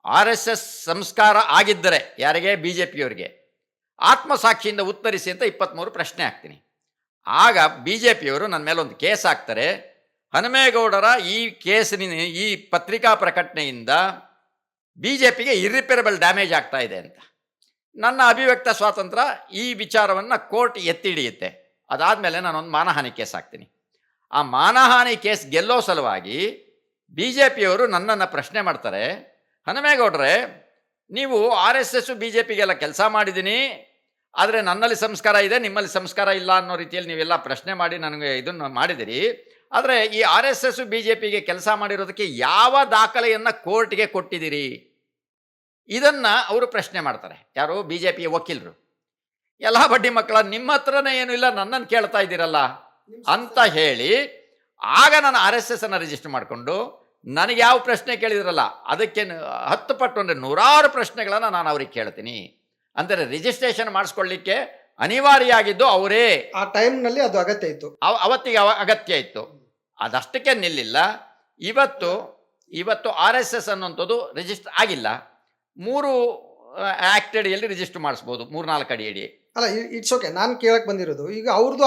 RSS ಸಂಸ್ಕಾರ ಆಗಿದ್ದರೆ ಯಾರಿಗೆ, BJPಯವರಿಗೆ ಆತ್ಮಸಾಕ್ಷಿಯಿಂದ ಉತ್ತರಿಸಿ ಅಂತ 23 ಪ್ರಶ್ನೆ ಹಾಕ್ತೀನಿ. ಆಗ BJPಯವರು ನನ್ನ ಮೇಲೆ ಒಂದು ಕೇಸ್ ಹಾಕ್ತಾರೆ. ಹನುಮೇಗೌಡರ ಈ ಕೇಸಿನ ಈ ಪತ್ರಿಕಾ ಪ್ರಕಟಣೆಯಿಂದ BJPಗೆ ಇರ್ರಿಪೇರಬಲ್ ಡ್ಯಾಮೇಜ್ ಆಗ್ತಾ ಇದೆ ಅಂತ. ನನ್ನ ಅಭಿವ್ಯಕ್ತ ಸ್ವಾತಂತ್ರ್ಯ ಈ ವಿಚಾರವನ್ನು ಕೋರ್ಟ್ ಎತ್ತಿ ಹಿಡಿಯುತ್ತೆ. ಅದಾದಮೇಲೆ ನಾನೊಂದು ಮಾನಹಾನಿ ಕೇಸ್ ಹಾಕ್ತೀನಿ. ಆ ಮಾನಹಾನಿ ಕೇಸ್ ಗೆಲ್ಲೋ ಸಲುವಾಗಿ BJPಯವರು ನನ್ನನ್ನು ಪ್ರಶ್ನೆ ಮಾಡ್ತಾರೆ, ಹನುಮೇಗೌಡ್ರೆ ನೀವು RSS BJPಗೆಲ್ಲ ಕೆಲಸ ಮಾಡಿದ್ದೀನಿ, ಆದರೆ ನನ್ನಲ್ಲಿ ಸಂಸ್ಕಾರ ಇದೆ, ನಿಮ್ಮಲ್ಲಿ ಸಂಸ್ಕಾರ ಇಲ್ಲ ಅನ್ನೋ ರೀತಿಯಲ್ಲಿ ನೀವೆಲ್ಲ ಪ್ರಶ್ನೆ ಮಾಡಿ ನನಗೆ ಇದನ್ನು ಮಾಡಿದಿರಿ. ಆದರೆ ಈ RSS BJPಗೆ ಕೆಲಸ ಮಾಡಿರೋದಕ್ಕೆ ಯಾವ ದಾಖಲೆಯನ್ನು ಕೋರ್ಟ್ಗೆ ಕೊಟ್ಟಿದ್ದೀರಿ, ಇದನ್ನು ಅವರು ಪ್ರಶ್ನೆ ಮಾಡ್ತಾರೆ. ಯಾರು, BJPಯ ವಕೀಲರು. ಎಲ್ಲ ಬಡ್ಡಿ ಮಕ್ಕಳ, ನಿಮ್ಮ ಹತ್ರನೇ ಏನೂ ಇಲ್ಲ, ನನ್ನನ್ನು ಕೇಳ್ತಾ ಇದ್ದೀರಲ್ಲ ಅಂತ ಹೇಳಿ, ಆಗ ನಾನು RSSನ್ನು ರಿಜಿಸ್ಟರ್ ಮಾಡಿಕೊಂಡು ನನಗೆ ಯಾವ ಪ್ರಶ್ನೆ ಕೇಳಿದ್ರಲ್ಲ ಅದಕ್ಕೆ 10 ಪಟ್ಟು ಅಂದರೆ 100 ಪ್ರಶ್ನೆಗಳನ್ನು ನಾನು ಅವ್ರಿಗೆ ಕೇಳ್ತೀನಿ. ಅಂದರೆ ರಿಜಿಸ್ಟ್ರೇಷನ್ ಮಾಡಿಸ್ಕೊಳ್ಳಿಕ್ಕೆ ಅನಿವಾರ್ಯ ಆಗಿದ್ದು ಅವರೇ. ಆ ಟೈಮ್ನಲ್ಲಿ ಅದು ಅಗತ್ಯ ಇತ್ತು, ಅವತ್ತಿಗೆ ಅಗತ್ಯ ಇತ್ತು. ಅದಷ್ಟಕ್ಕೆ ನಿಲ್ಲಿಲ್ಲ. ಇವತ್ತು RSS ಅನ್ನುವಂಥದ್ದು ರಿಜಿಸ್ಟರ್ ಆಗಿಲ್ಲ. 3 ಆ್ಯಕ್ಟ್ ಅಡಿಯಲ್ಲಿ ರಿಜಿಸ್ಟರ್ ಮಾಡಿಸ್ಬೋದು, 3-4 ಅಡಿಯಲ್ಲಿ. ಅಲ್ಲ, ಇಟ್ಸ್ ಓಕೆ. ನಾನು ಕೇಳಕ್ಕೆ ಬಂದಿರೋದು, ಈಗ ಅವ್ರದ್ದು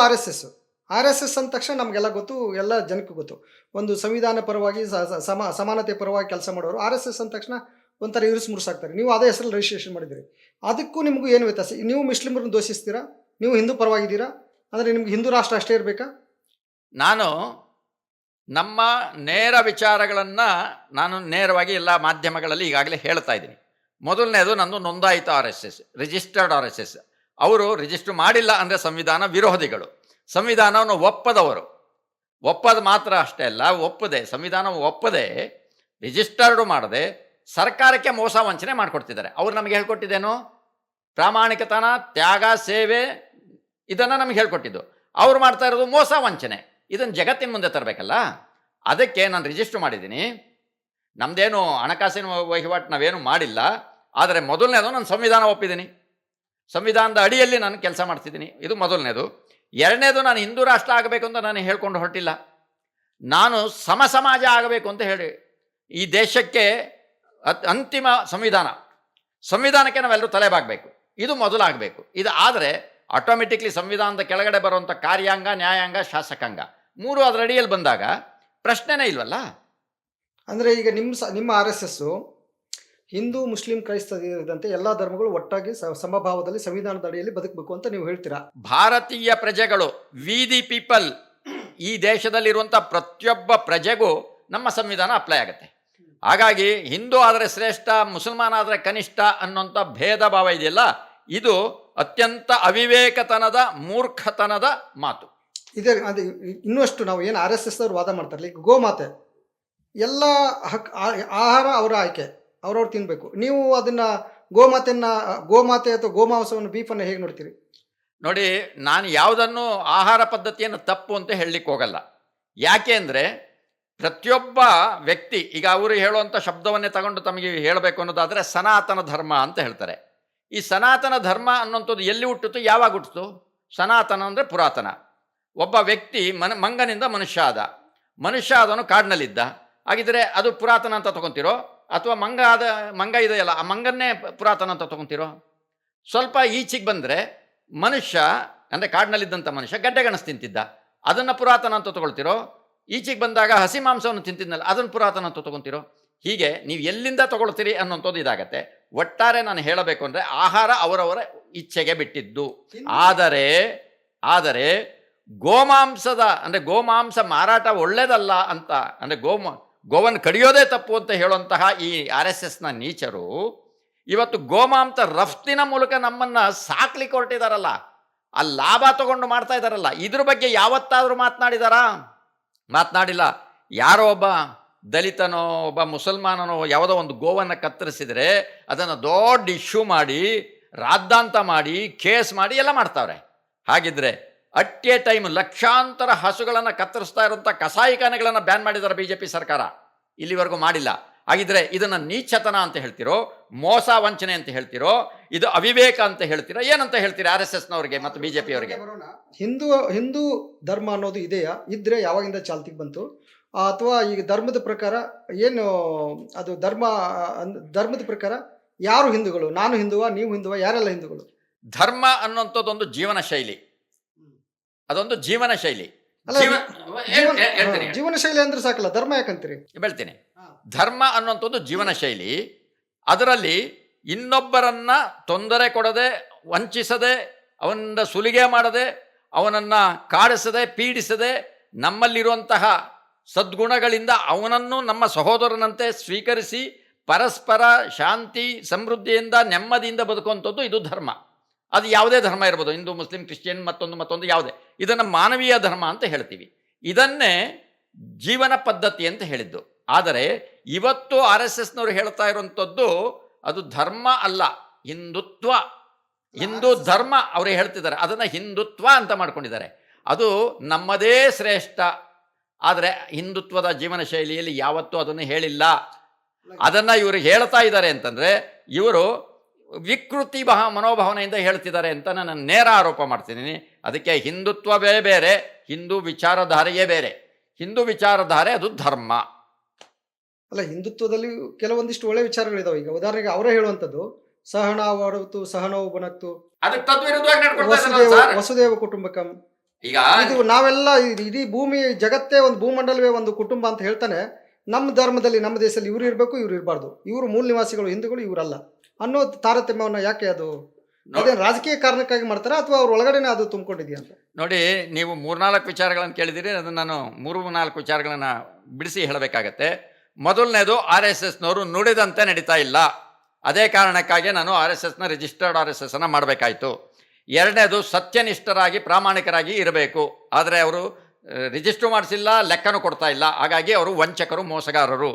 RSS ಅಂದ ತಕ್ಷಣ ನಮಗೆಲ್ಲ ಗೊತ್ತು, ಎಲ್ಲ ಜನಕ್ಕೂ ಗೊತ್ತು. ಒಂದು ಸಂವಿಧಾನ ಪರವಾಗಿ ಸಮಾನತೆ ಪರವಾಗಿ ಕೆಲಸ ಮಾಡೋರು. RSS ಅಂದ ತಕ್ಷಣ ಒಂಥರ ಇರಿಸ್ ಮುರ್ಸಾಕ್ತಾರೆ. ನೀವು ಅದೇ ಹೆಸರಲ್ಲಿ ರಿಜಿಸ್ಟ್ರೇಷನ್ ಮಾಡಿದ್ದೀರಿ, ಅದಕ್ಕೂ ನಿಮಗೂ ಏನು ವ್ಯತ್ಯಾಸ? ನೀವು ಮುಸ್ಲಿಮರನ್ನು ದೋಷಿಸ್ತೀರಾ, ನೀವು ಹಿಂದೂ ಪರವಾಗಿದ್ದೀರಾ, ಅಂದರೆ ನಿಮ್ಗೆ ಹಿಂದೂ ರಾಷ್ಟ್ರ ಅಷ್ಟೇ ಇರಬೇಕಾ? ನಾನು ನಮ್ಮ ನೇರ ವಿಚಾರಗಳನ್ನು ನಾನು ನೇರವಾಗಿ ಎಲ್ಲ ಮಾಧ್ಯಮಗಳಲ್ಲಿ ಈಗಾಗಲೇ ಹೇಳ್ತಾ ಇದ್ದೀನಿ. ಮೊದಲನೇದು ನಂದು ನೋಂದಾಯಿತ RSS, ರಿಜಿಸ್ಟರ್ಡ್ RSS. ಅವರು ರಿಜಿಸ್ಟರ್ ಮಾಡಿಲ್ಲ ಅಂದರೆ ಸಂವಿಧಾನ ವಿರೋಧಿಗಳು, ಸಂವಿಧಾನವನ್ನು ಒಪ್ಪದ ಮಾತ್ರ ಅಷ್ಟೇ ಅಲ್ಲ, ಸಂವಿಧಾನ ಒಪ್ಪದೆ ರಿಜಿಸ್ಟರ್ಡು ಮಾಡದೆ ಸರ್ಕಾರಕ್ಕೆ ಮೋಸ ವಂಚನೆ ಮಾಡಿಕೊಡ್ತಿದ್ದಾರೆ. ಅವ್ರು ನಮಗೆ ಹೇಳ್ಕೊಟ್ಟಿದ್ದೇನು, ಪ್ರಾಮಾಣಿಕತನ, ತ್ಯಾಗ, ಸೇವೆ, ಇದನ್ನು ನಮಗೆ ಹೇಳ್ಕೊಟ್ಟಿದ್ದು. ಅವ್ರು ಮಾಡ್ತಾ ಇರೋದು ಮೋಸ ವಂಚನೆ. ಇದನ್ನು ಜಗತ್ತಿನ ಮುಂದೆ ತರಬೇಕಲ್ಲ, ಅದಕ್ಕೆ ನಾನು ರಿಜಿಸ್ಟರ್ ಮಾಡಿದ್ದೀನಿ. ನಮ್ಮದೇನು ಹಣಕಾಸಿನ ವಹಿವಾಟು ನಾವೇನು ಮಾಡಿಲ್ಲ. ಆದರೆ ಮೊದಲನೇದು ನಾನು ಸಂವಿಧಾನ ಒಪ್ಪಿದ್ದೀನಿ, ಸಂವಿಧಾನದ ಅಡಿಯಲ್ಲಿ ನಾನು ಕೆಲಸ ಮಾಡ್ತಿದ್ದೀನಿ, ಇದು ಮೊದಲನೇದು. ಎರಡನೇದು, ನಾನು ಹಿಂದೂ ರಾಷ್ಟ್ರ ಆಗಬೇಕು ಅಂತ ನಾನು ಹೇಳ್ಕೊಂಡು ಹೊರಟಿಲ್ಲ. ನಾನು ಸಮಾಜ ಆಗಬೇಕು ಅಂತ ಹೇಳಿ ಈ ದೇಶಕ್ಕೆ ಅಂತಿಮ ಸಂವಿಧಾನಕ್ಕೆ ನಾವೆಲ್ಲರೂ ತಲೆಬಾಗಬೇಕು, ಇದು ಮೊದಲಾಗಬೇಕು. ಇದು ಆದರೆ ಆಟೋಮೆಟಿಕ್ಲಿ ಸಂವಿಧಾನದ ಕೆಳಗಡೆ ಬರುವಂಥ ಕಾರ್ಯಾಂಗ, ನ್ಯಾಯಾಂಗ, ಶಾಸಕಾಂಗ 3 ಅದರ ಅಡಿಯಲ್ಲಿ ಬಂದಾಗ ಪ್ರಶ್ನೆನೇ ಇಲ್ವಲ್ಲ. ಅಂದರೆ ಈಗ ನಿಮ್ಮ RSS ಹಿಂದೂ, ಮುಸ್ಲಿಂ, ಕ್ರೈಸ್ತ ಸೇರಿದಂತೆ ಎಲ್ಲ ಧರ್ಮಗಳು ಒಟ್ಟಾಗಿ ಸಮಭಾವದಲ್ಲಿ ಸಂವಿಧಾನದ ಅಡಿಯಲ್ಲಿ ಬದುಕಬೇಕು ಅಂತ ನೀವು ಹೇಳ್ತೀರಾ? ಭಾರತೀಯ ಪ್ರಜೆಗಳು, ವಿ ದಿ ಪೀಪಲ್, ಈ ದೇಶದಲ್ಲಿರುವಂಥ ಪ್ರತಿಯೊಬ್ಬ ಪ್ರಜೆಗೂ ನಮ್ಮ ಸಂವಿಧಾನ ಅಪ್ಲೈ ಆಗುತ್ತೆ. ಹಾಗಾಗಿ ಹಿಂದೂ ಆದರೆ ಶ್ರೇಷ್ಠ, ಮುಸಲ್ಮಾನ ಆದರೆ ಕನಿಷ್ಠ ಅನ್ನೋಂಥ ಭೇದ ಭಾವ ಇದೆಯಲ್ಲ, ಇದು ಅತ್ಯಂತ ಅವಿವೇಕತನದ, ಮೂರ್ಖತನದ ಮಾತು. ಇದೇ ಅದು ಇನ್ನಷ್ಟು ನಾವು ಏನು RSS ಅವರು ವಾದ ಮಾಡ್ತಾರಲ್ಲ, ಈಗ ಗೋಮಾತೆ ಎಲ್ಲ ಆಹಾರ ಅವರ ಆಯ್ಕೆ, ಅವ್ರವ್ರು ತಿನ್ನಬೇಕು. ನೀವು ಅದನ್ನು ಗೋಮಾತೆಯನ್ನು ಗೋಮಾತೆ ಅಥವಾ ಗೋಮಾಂಸವನ್ನು ಬೀಫನ್ನು ಹೇಗೆ ನೋಡ್ತೀರಿ? ನೋಡಿ, ನಾನು ಯಾವುದನ್ನು ಆಹಾರ ಪದ್ಧತಿಯನ್ನು ತಪ್ಪು ಅಂತ ಹೇಳಲಿಕ್ಕೆ ಹೋಗಲ್ಲ. ಯಾಕೆ ಅಂದರೆ ಪ್ರತಿಯೊಬ್ಬ ವ್ಯಕ್ತಿ, ಈಗ ಅವರು ಹೇಳುವಂಥ ಶಬ್ದವನ್ನೇ ತಗೊಂಡು ತಮಗೆ ಹೇಳಬೇಕು ಅನ್ನೋದಾದರೆ ಸನಾತನ ಧರ್ಮ ಅಂತ ಹೇಳ್ತಾರೆ. ಈ ಸನಾತನ ಧರ್ಮ ಅನ್ನೋಂಥದ್ದು ಎಲ್ಲಿ ಹುಟ್ಟಿತು, ಯಾವಾಗ ಹುಟ್ಟಿತು? ಸನಾತನ ಅಂದರೆ ಪುರಾತನ. ಒಬ್ಬ ವ್ಯಕ್ತಿ ಮಂಗನಿಂದ ಮನುಷ್ಯ ಆದ. ಮನುಷ್ಯ ಆದವನು ಕಾಡಿನಲ್ಲಿದ್ದ. ಹಾಗಿದ್ರೆ ಅದು ಪುರಾತನ ಅಂತ ತಗೊತೀರೋ, ಅಥವಾ ಮಂಗ ಇದೆಯಲ್ಲ ಆ ಮಂಗನ್ನೇ ಪುರಾತನ ಅಂತ ತಗೊತೀರೋ? ಸ್ವಲ್ಪ ಈಚೆಗೆ ಬಂದರೆ ಮನುಷ್ಯ ಅಂದರೆ ಕಾಡಿನಲ್ಲಿದ್ದಂಥ ಮನುಷ್ಯ ಗಡ್ಡೆಗಣಸು ತಿಂತಿದ್ದ, ಅದನ್ನು ಪುರಾತನ ಅಂತ ತಗೊಳ್ತಿರೋ? ಈಚೆಗೆ ಬಂದಾಗ ಹಸಿ ಮಾಂಸವನ್ನು ತಿಂತಿದ್ನಲ್ಲ, ಅದನ್ನು ಪುರಾತನ ಅಂತ ತಗೊತೀರೋ? ಹೀಗೆ ನೀವು ಎಲ್ಲಿಂದ ತಗೊಳ್ತೀರಿ ಅನ್ನೋಂಥದ್ದು ಇದಾಗತ್ತೆ. ಒಟ್ಟಾರೆ ನಾನು ಹೇಳಬೇಕು ಅಂದರೆ ಆಹಾರ ಅವರವರ ಇಚ್ಛೆಗೆ ಬಿಟ್ಟಿದ್ದು. ಆದರೆ ಗೋಮಾಂಸದ ಅಂದರೆ ಗೋಮಾಂಸ ಮಾರಾಟ ಒಳ್ಳೇದಲ್ಲ ಅಂತ, ಅಂದರೆ ಗೋವನ್ನು ಕಡಿಯೋದೇ ತಪ್ಪು ಅಂತ ಹೇಳುವಂತಹ ಈ RSSನ ನೀಚರು ಇವತ್ತು ಗೋಮಾಂಸ ರಫ್ತಿನ ಮೂಲಕ ನಮ್ಮನ್ನು ಸಾಕ್ಲಿಕ್ಕೆ ಹೊರಟಿದಾರಲ್ಲ, ಆ ಲಾಭ ತಗೊಂಡು ಮಾಡ್ತಾ ಇದ್ದಾರಲ್ಲ, ಇದ್ರ ಬಗ್ಗೆ ಯಾವತ್ತಾದರೂ ಮಾತನಾಡಿಲ್ಲ. ಯಾರೋ ಒಬ್ಬ ದಲಿತನೋ ಒಬ್ಬ ಮುಸಲ್ಮಾನನೋ ಯಾವುದೋ ಒಂದು ಗೋವನ್ನು ಕತ್ತರಿಸಿದರೆ ಅದನ್ನು ದೊಡ್ಡ ಇಶ್ಯೂ ಮಾಡಿ, ರಾದ್ದಾಂತ ಮಾಡಿ, ಕೇಸ್ ಮಾಡಿ ಎಲ್ಲ ಮಾಡ್ತಾವ್ರೆ. ಹಾಗಿದ್ರೆ ಅಟ್ ಎ ಟೈಮ್ ಲಕ್ಷಾಂತರ ಹಸುಗಳನ್ನು ಕತ್ತರಿಸ್ತಾ ಇರುವಂಥ ಕಸಾಯಿಖಾನೆಗಳನ್ನು ಬ್ಯಾನ್ ಮಾಡಿದ್ದಾರೆ BJP ಸರ್ಕಾರ, ಇಲ್ಲಿವರೆಗೂ ಮಾಡಿಲ್ಲ. ಹಾಗಿದ್ರೆ ಇದನ್ನು ನೀಚತನ ಅಂತ ಹೇಳ್ತಿರೋ, ಮೋಸ ವಂಚನೆ ಅಂತ ಹೇಳ್ತಿರೋ, ಇದು ಅವಿವೇಕ ಅಂತ ಹೇಳ್ತಿರೋ, ಏನಂತ ಹೇಳ್ತೀರಿ RSSನವ್ರಿಗೆ ಮತ್ತು BJP ಅವರಿಗೆ? ಹಿಂದೂ ಧರ್ಮ ಅನ್ನೋದು ಇದೆಯಾ? ಇದ್ರೆ ಯಾವಾಗಿಂದ ಚಾಲ್ತಿಗೆ ಬಂತು? ಅಥವಾ ಈಗ ಧರ್ಮದ ಪ್ರಕಾರ ಏನು ಅದು ಧರ್ಮದ ಪ್ರಕಾರ ಯಾರು ಹಿಂದೂಗಳು? ನಾನು ಹಿಂದುವ, ನೀವು ಹಿಂದುವ, ಯಾರೆಲ್ಲ ಹಿಂದೂಗಳು? ಧರ್ಮ ಅನ್ನುವಂಥದ್ದೊಂದು ಜೀವನ ಶೈಲಿ, ಅದೊಂದು ಜೀವನ ಶೈಲಿ. ಅಲ್ಲ, ಜೀವನ ಶೈಲಿ ಅಂದ್ರೆ ಸಾಕಲ್ಲ, ಧರ್ಮ ಯಾಕಂತೀರಿ? ಹೇಳ್ತೀನಿ. ಧರ್ಮ ಅನ್ನುವಂಥದ್ದು ಜೀವನ ಶೈಲಿ. ಅದರಲ್ಲಿ ಇನ್ನೊಬ್ಬರನ್ನ ತೊಂದರೆ ಕೊಡದೆ, ವಂಚಿಸದೆ, ಅವನಿಂದ ಸುಲಿಗೆ ಮಾಡದೆ, ಅವನನ್ನು ಕಾಡಿಸದೆ, ಪೀಡಿಸದೆ, ನಮ್ಮಲ್ಲಿರುವಂತಹ ಸದ್ಗುಣಗಳಿಂದ ಅವನನ್ನು ನಮ್ಮ ಸಹೋದರನಂತೆ ಸ್ವೀಕರಿಸಿ ಪರಸ್ಪರ ಶಾಂತಿ ಸಮೃದ್ಧಿಯಿಂದ ನೆಮ್ಮದಿಯಿಂದ ಬದುಕುವಂಥದ್ದು ಇದು ಧರ್ಮ. ಅದು ಯಾವುದೇ ಧರ್ಮ ಇರ್ಬೋದು, ಹಿಂದೂ, ಮುಸ್ಲಿಂ, ಕ್ರಿಶ್ಚಿಯನ್, ಮತ್ತೊಂದು ಯಾವುದೇ, ಇದನ್ನು ಮಾನವೀಯ ಧರ್ಮ ಅಂತ ಹೇಳ್ತೀವಿ. ಇದನ್ನೇ ಜೀವನ ಪದ್ಧತಿ ಅಂತ ಹೇಳಿದ್ದು. ಆದರೆ ಇವತ್ತು RSSನವರು ಹೇಳ್ತಾ ಇರುವಂಥದ್ದು ಅದು ಧರ್ಮ ಅಲ್ಲ, ಹಿಂದುತ್ವ. ಹಿಂದೂ ಧರ್ಮ ಅವರು ಹೇಳ್ತಿದ್ದಾರೆ, ಅದನ್ನು ಹಿಂದುತ್ವ ಅಂತ ಮಾಡ್ಕೊಂಡಿದ್ದಾರೆ. ಅದು ನಮ್ಮದೇ ಶ್ರೇಷ್ಠ. ಆದರೆ ಹಿಂದುತ್ವದ ಜೀವನ ಶೈಲಿಯಲ್ಲಿ ಯಾವತ್ತೂ ಅದನ್ನು ಹೇಳಿಲ್ಲ. ಅದನ್ನು ಇವರು ಹೇಳ್ತಾ ಇದ್ದಾರೆ ಅಂತಂದರೆ ಇವರು ವಿಕೃತಿ ಮನೋಭಾವನೆಯಿಂದ ಹೇಳ್ತಿದ್ದಾರೆ ಅಂತ ನಾನು ನೇರ ಆರೋಪ ಮಾಡ್ತಿದ್ದೀನಿ. ಅದಕ್ಕೆ ಹಿಂದುತ್ವವೇ ಬೇರೆ, ಹಿಂದೂ ವಿಚಾರಧಾರೆಯೇ ಬೇರೆ. ಹಿಂದೂ ವಿಚಾರಧಾರೆ ಅದು ಧರ್ಮ ಅಲ್ಲ. ಹಿಂದುತ್ವದಲ್ಲಿ ಕೆಲವೊಂದಿಷ್ಟು ಒಳ್ಳೆ ವಿಚಾರಗಳಿದಾವೆ. ಈಗ ಉದಾಹರಣೆಗೆ ಅವರೇ ಹೇಳುವಂಥದ್ದು ಸಹನಾವತು ಸಹನವು ಬುನಕ್ತು, ಅದಕ್ಕೆ ತದ್ವಿರುದ್ಧವಾಗಿ ನಡ್ಕೊಳ್ತಾ ಇದ್ದಾರೆ ಸರ್. ವಸುದೇವ ಕುಟುಂಬಕಂ. ಈಗ ಇದು ನಾವೆಲ್ಲ ಇಡೀ ಭೂಮಿ ಜಗತ್ತೇ ಒಂದು ಭೂಮಂಡಲವೇ ಒಂದು ಕುಟುಂಬ ಅಂತ ಹೇಳ್ತಾನೆ. ನಮ್ಮ ಧರ್ಮದಲ್ಲಿ, ನಮ್ಮ ದೇಶದಲ್ಲಿ ಇವ್ರು ಇರಬೇಕು, ಇವ್ರು ಇರಬಾರ್ದು, ಇವರು ಮೂಲ ನಿವಾಸಿಗಳು ಹಿಂದೂಗಳು, ಇವರಲ್ಲ ಅನ್ನೋ ತಾರತಮ್ಯವನ್ನು ಯಾಕೆ? ಅದು ಅದೇನು ರಾಜಕೀಯ ಕಾರಣಕ್ಕಾಗಿ ಮಾಡ್ತಾರಾ ಅಥವಾ ಅವ್ರ ಒಳಗಡೆನೇ ಅದು ತುಂಬಿಕೊಂಡಿದೆಯಾ ಅಂತ? ನೋಡಿ, ನೀವು 3-4 ವಿಚಾರಗಳನ್ನು ಕೇಳಿದಿರಿ. ಅದನ್ನು ನಾನು 3-4 ವಿಚಾರಗಳನ್ನು ಬಿಡಿಸಿ ಹೇಳಬೇಕಾಗತ್ತೆ. ಮೊದಲನೇದು, RSSನವರು ನುಡಿದಂತೆ ನಡೀತಾ ಇಲ್ಲ. ಅದೇ ಕಾರಣಕ್ಕಾಗಿ ನಾನು RSSನ ರಿಜಿಸ್ಟರ್ಡ್ RSSನ್ನು ಮಾಡಬೇಕಾಯಿತು. ಎರಡನೇದು, ಸತ್ಯನಿಷ್ಠರಾಗಿ ಪ್ರಾಮಾಣಿಕರಾಗಿ ಇರಬೇಕು. ಆದರೆ ಅವರು ರಿಜಿಸ್ಟರ್ ಮಾಡಿಸಿಲ್ಲ, ಲೆಕ್ಕನೂ ಕೊಡ್ತಾ ಇಲ್ಲ. ಹಾಗಾಗಿ ಅವರು ವಂಚಕರು, ಮೋಸಗಾರರು.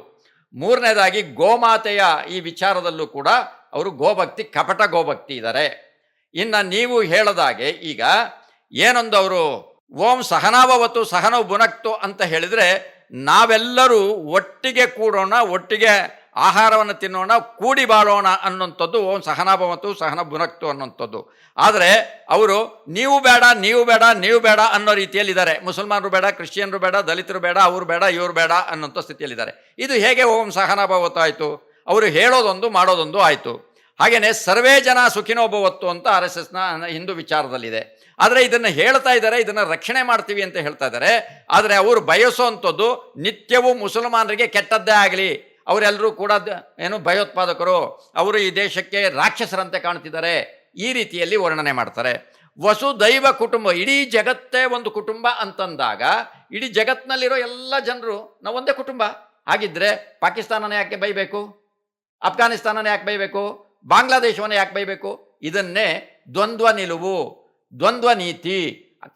ಮೂರನೇದಾಗಿ, ಗೋಮಾತೆಯ ಈ ವಿಚಾರದಲ್ಲೂ ಕೂಡ ಅವರು ಗೋಭಕ್ತಿ, ಕಪಟ ಗೋಭಕ್ತಿ ಇದ್ದಾರೆ. ಇನ್ನು ನೀವು ಹೇಳದಾಗೆ ಈಗ ಏನೊಂದು ಅವರು ಓಂ ಸಹನಾವವತು ಸಹನೋ ಬುನಕ್ತು ಅಂತ ಹೇಳಿದರೆ, ನಾವೆಲ್ಲರೂ ಒಟ್ಟಿಗೆ ಕೂಡೋಣ, ಒಟ್ಟಿಗೆ ಆಹಾರವನ್ನು ತಿನ್ನೋಣ, ಕೂಡಿ ಬಾಳೋಣ ಅನ್ನೋಂಥದ್ದು ಓಂ ಸಹನಾಭವತು ಸಹನ ಬುನಕ್ತು ಅನ್ನೋಂಥದ್ದು. ಆದರೆ ಅವರು ನೀವು ಬೇಡ, ನೀವು ಬೇಡ, ನೀವು ಬೇಡ ಅನ್ನೋ ರೀತಿಯಲ್ಲಿದ್ದಾರೆ. ಮುಸಲ್ಮಾನರು ಬೇಡ, ಕ್ರಿಶ್ಚಿಯನ್ರು ಬೇಡ, ದಲಿತರು ಬೇಡ, ಅವರು ಬೇಡ, ಇವರು ಬೇಡ ಅನ್ನೋಂಥ ಸ್ಥಿತಿಯಲ್ಲಿದ್ದಾರೆ. ಇದು ಹೇಗೆ ಓಂ ಸಹನಾಭವತು ಆಯಿತು? ಅವರು ಹೇಳೋದೊಂದು ಮಾಡೋದೊಂದು ಆಯಿತು. ಹಾಗೆಯೇ ಸರ್ವೇ ಜನ ಸುಖಿನೋ ಭವತ್ತು ಅಂತ RSSನ ಹಿಂದೂ ವಿಚಾರದಲ್ಲಿದೆ. ಆದರೆ ಇದನ್ನು ಹೇಳ್ತಾ ಇದ್ದಾರೆ, ಇದನ್ನು ರಕ್ಷಣೆ ಮಾಡ್ತೀವಿ ಅಂತ ಹೇಳ್ತಾ ಇದ್ದಾರೆ. ಆದರೆ ಅವರು ಬಯಸೋವಂಥದ್ದು ನಿತ್ಯವೂ ಮುಸಲ್ಮಾನರಿಗೆ ಕೆಟ್ಟದ್ದೇ ಆಗಲಿ, ಅವರೆಲ್ಲರೂ ಕೂಡ ಏನು ಭಯೋತ್ಪಾದಕರು, ಅವರು ಈ ದೇಶಕ್ಕೆ ರಾಕ್ಷಸರಂತೆ ಕಾಣ್ತಿದ್ದಾರೆ, ಈ ರೀತಿಯಲ್ಲಿ ವರ್ಣನೆ ಮಾಡ್ತಾರೆ. ವಸುದೈವ ಕುಟುಂಬ, ಇಡೀ ಜಗತ್ತೇ ಒಂದು ಕುಟುಂಬ ಅಂತಂದಾಗ ಇಡೀ ಜಗತ್ತಿನಲ್ಲಿರೋ ಎಲ್ಲ ಜನರು ನಾವು ಒಂದೇ ಕುಟುಂಬ. ಹಾಗಿದ್ರೆ ಪಾಕಿಸ್ತಾನನೇ ಯಾಕೆ ಬೈಬೇಕು? ಅಫ್ಘಾನಿಸ್ತಾನನೇ ಯಾಕೆ ಬೈಬೇಕು? ಬಾಂಗ್ಲಾದೇಶವನ್ನೇ ಯಾಕೆ ಬೈಬೇಕು? ಇದನ್ನೇ ದ್ವಂದ್ವ ನಿಲುವು, ದ್ವಂದ್ವ ನೀತಿ,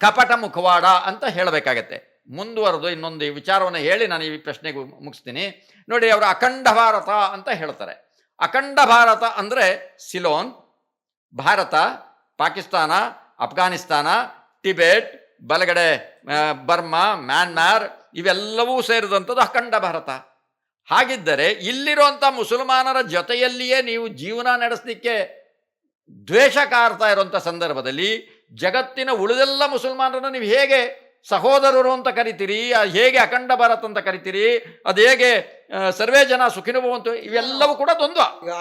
ಕಪಟ ಮುಖವಾಡ ಅಂತ ಹೇಳಬೇಕಾಗತ್ತೆ. ಮುಂದುವರೆದು ಇನ್ನೊಂದು ಈ ವಿಚಾರವನ್ನು ಹೇಳಿ ನಾನು ಈ ಪ್ರಶ್ನೆಗೆ ಮುಗಿಸ್ತೀನಿ. ನೋಡಿ, ಅವರು ಅಖಂಡ ಭಾರತ ಅಂತ ಹೇಳ್ತಾರೆ. ಅಖಂಡ ಭಾರತ ಅಂದರೆ ಸಿಲೋನ್, ಭಾರತ, ಪಾಕಿಸ್ತಾನ, ಅಫ್ಘಾನಿಸ್ತಾನ, ಟಿಬೆಟ್, ಬಲಗಡೆ ಬರ್ಮಾ, ಮ್ಯಾನ್ಮಾರ್ ಇವೆಲ್ಲವೂ ಸೇರಿದಂಥದ್ದು ಅಖಂಡ ಭಾರತ. ಹಾಗಿದ್ದರೆ ಇಲ್ಲಿರುವಂಥ ಮುಸಲ್ಮಾನರ ಜೊತೆಯಲ್ಲಿಯೇ ನೀವು ಜೀವನ ನಡೆಸಲಿಕ್ಕೆ ದ್ವೇಷ ಕಾರ್ತಾ ಇರುವಂಥ ಸಂದರ್ಭದಲ್ಲಿ ಜಗತ್ತಿನ ಉಳಿದೆಲ್ಲ ಮುಸಲ್ಮಾನರನ್ನು ನೀವು ಹೇಗೆ ಸಹೋದರರು ಅಂತ ಕರಿತೀರಿ? ಹೇಗೆ ಅಖಂಡ ಭಾರತ ಅಂತ ಕರಿತೀರಿ? ಅದು ಹೇಗೆ ಸರ್ವೇ ಜನ ಸುಖಿನುಭವಂತು? ಇವೆಲ್ಲವೂ ಕೂಡ ದ್ವಂದ್ವ. ಈಗ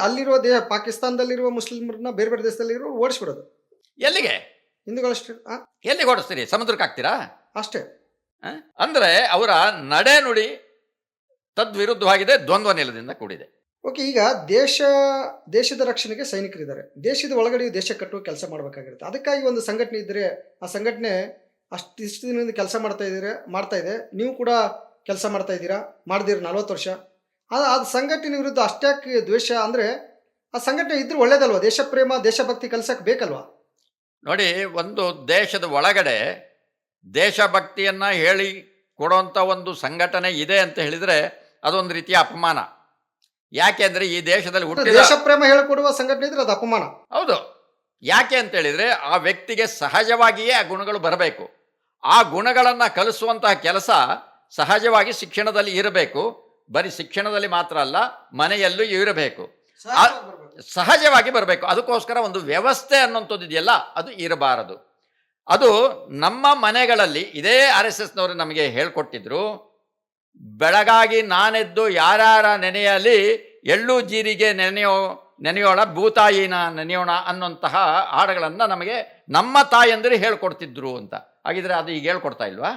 ಅಲ್ಲಿರುವ ಪಾಕಿಸ್ತಾನದಲ್ಲಿರುವ ಮುಸ್ಲಿಮರನ್ನ ಬೇರೆ ಬೇರೆ ದೇಶದಲ್ಲಿರೋ ಓಡಿಸ್ಬಿಡೋದು. ಎಲ್ಲಿಗೆ? ಹಿಂದೂಗಳಷ್ಟೇ ಎಲ್ಲಿಗೆ ಓಡಿಸ್ತೀರಿ? ಸಮುದ್ರಕ್ಕೆ ಹಾಕ್ತೀರಾ? ಅಷ್ಟೇ. ಅಂದರೆ ಅವರ ನಡೆ ನುಡಿ ತದ್ವಿರುದ್ಧವಾಗಿದೆ, ದ್ವಂದ್ವ ನೆಲದಿಂದ ಕೂಡಿದೆ. ಓಕೆ, ಈಗ ದೇಶದ ರಕ್ಷಣೆಗೆ ಸೈನಿಕರಿದ್ದಾರೆ. ದೇಶದ ಒಳಗಡೆಯೂ ದೇಶ ಕಟ್ಟುವ ಕೆಲಸ ಮಾಡಬೇಕಾಗಿರುತ್ತೆ. ಅದಕ್ಕಾಗಿ ಒಂದು ಸಂಘಟನೆ ಇದ್ದರೆ ಆ ಸಂಘಟನೆ ಇಷ್ಟು ದಿನದಿಂದ ಕೆಲಸ ಮಾಡ್ತಾ ಇದೆ. ನೀವು ಕೂಡ ಕೆಲಸ ಮಾಡ್ತಾ ಇದ್ದೀರಾ, ಮಾಡಿದಿರಿ 40 ವರ್ಷ. ಅದು ಸಂಘಟನೆ ವಿರುದ್ಧ ಅಷ್ಟ್ಯಾಕೆ ದ್ವೇಷ? ಅಂದರೆ ಆ ಸಂಘಟನೆ ಇದ್ರೆ ಒಳ್ಳೇದಲ್ವಾ? ದೇಶ ಪ್ರೇಮ, ದೇಶಭಕ್ತಿ ಕೆಲಸಕ್ಕೆ ಬೇಕಲ್ವಾ? ನೋಡಿ, ಒಂದು ದೇಶದ ಒಳಗಡೆ ದೇಶಭಕ್ತಿಯನ್ನು ಹೇಳಿ ಕೊಡುವಂಥ ಒಂದು ಸಂಘಟನೆ ಇದೆ ಅಂತ ಹೇಳಿದರೆ ಅದೊಂದು ರೀತಿಯ ಅಪಮಾನ. ಯಾಕೆ ಅಂದರೆ ಈ ದೇಶದಲ್ಲಿ ಹುಟ್ಟಿದ ದೇಶ ಪ್ರೇಮ ಹೇಳಿಕೊಡುವ ಸಂಘಟನೆ ಇದ್ರೆ ಅದು ಅಪಮಾನ. ಹೌದು. ಯಾಕೆ ಅಂತ ಹೇಳಿದರೆ ಆ ವ್ಯಕ್ತಿಗೆ ಸಹಜವಾಗಿಯೇ ಆ ಗುಣಗಳು ಬರಬೇಕು. ಆ ಗುಣಗಳನ್ನು ಕಲಿಸುವಂತಹ ಕೆಲಸ ಸಹಜವಾಗಿ ಶಿಕ್ಷಣದಲ್ಲಿ ಇರಬೇಕು. ಬರೀ ಶಿಕ್ಷಣದಲ್ಲಿ ಮಾತ್ರ ಅಲ್ಲ, ಮನೆಯಲ್ಲೂ ಇರಬೇಕು, ಸಹಜವಾಗಿ ಬರಬೇಕು. ಅದಕ್ಕೋಸ್ಕರ ಒಂದು ವ್ಯವಸ್ಥೆ ಅನ್ನೋಂಥದ್ದು ಇದೆಯಲ್ಲ, ಅದು ಇರಬಾರದು. ಅದು ನಮ್ಮ ಮನೆಗಳಲ್ಲಿ ಇದೇ RSSನವರು ನಮಗೆ ಹೇಳ್ಕೊಟ್ಟಿದ್ರು. ಬೆಳಗಾಗಿ ನಾನೆದ್ದು ಯಾರ್ಯಾರ ನೆನೆಯಲಿ ಎಳ್ಳು ಜೀರಿಗೆ ನೆನೆಯೋಣ, ಭೂತಾಯಿನ ನೆನೆಯೋಣ ಅನ್ನೋಂತಹ ಹಾಡುಗಳನ್ನು ನಮಗೆ ನಮ್ಮ ತಾಯಂದಿರು ಹೇಳ್ಕೊಡ್ತಿದ್ರು ಅಂತ. ಹಾಗಿದ್ರೆ ಅದು ಈಗ ಹೇಳ್ಕೊಡ್ತಾ ಇಲ್ವಾ?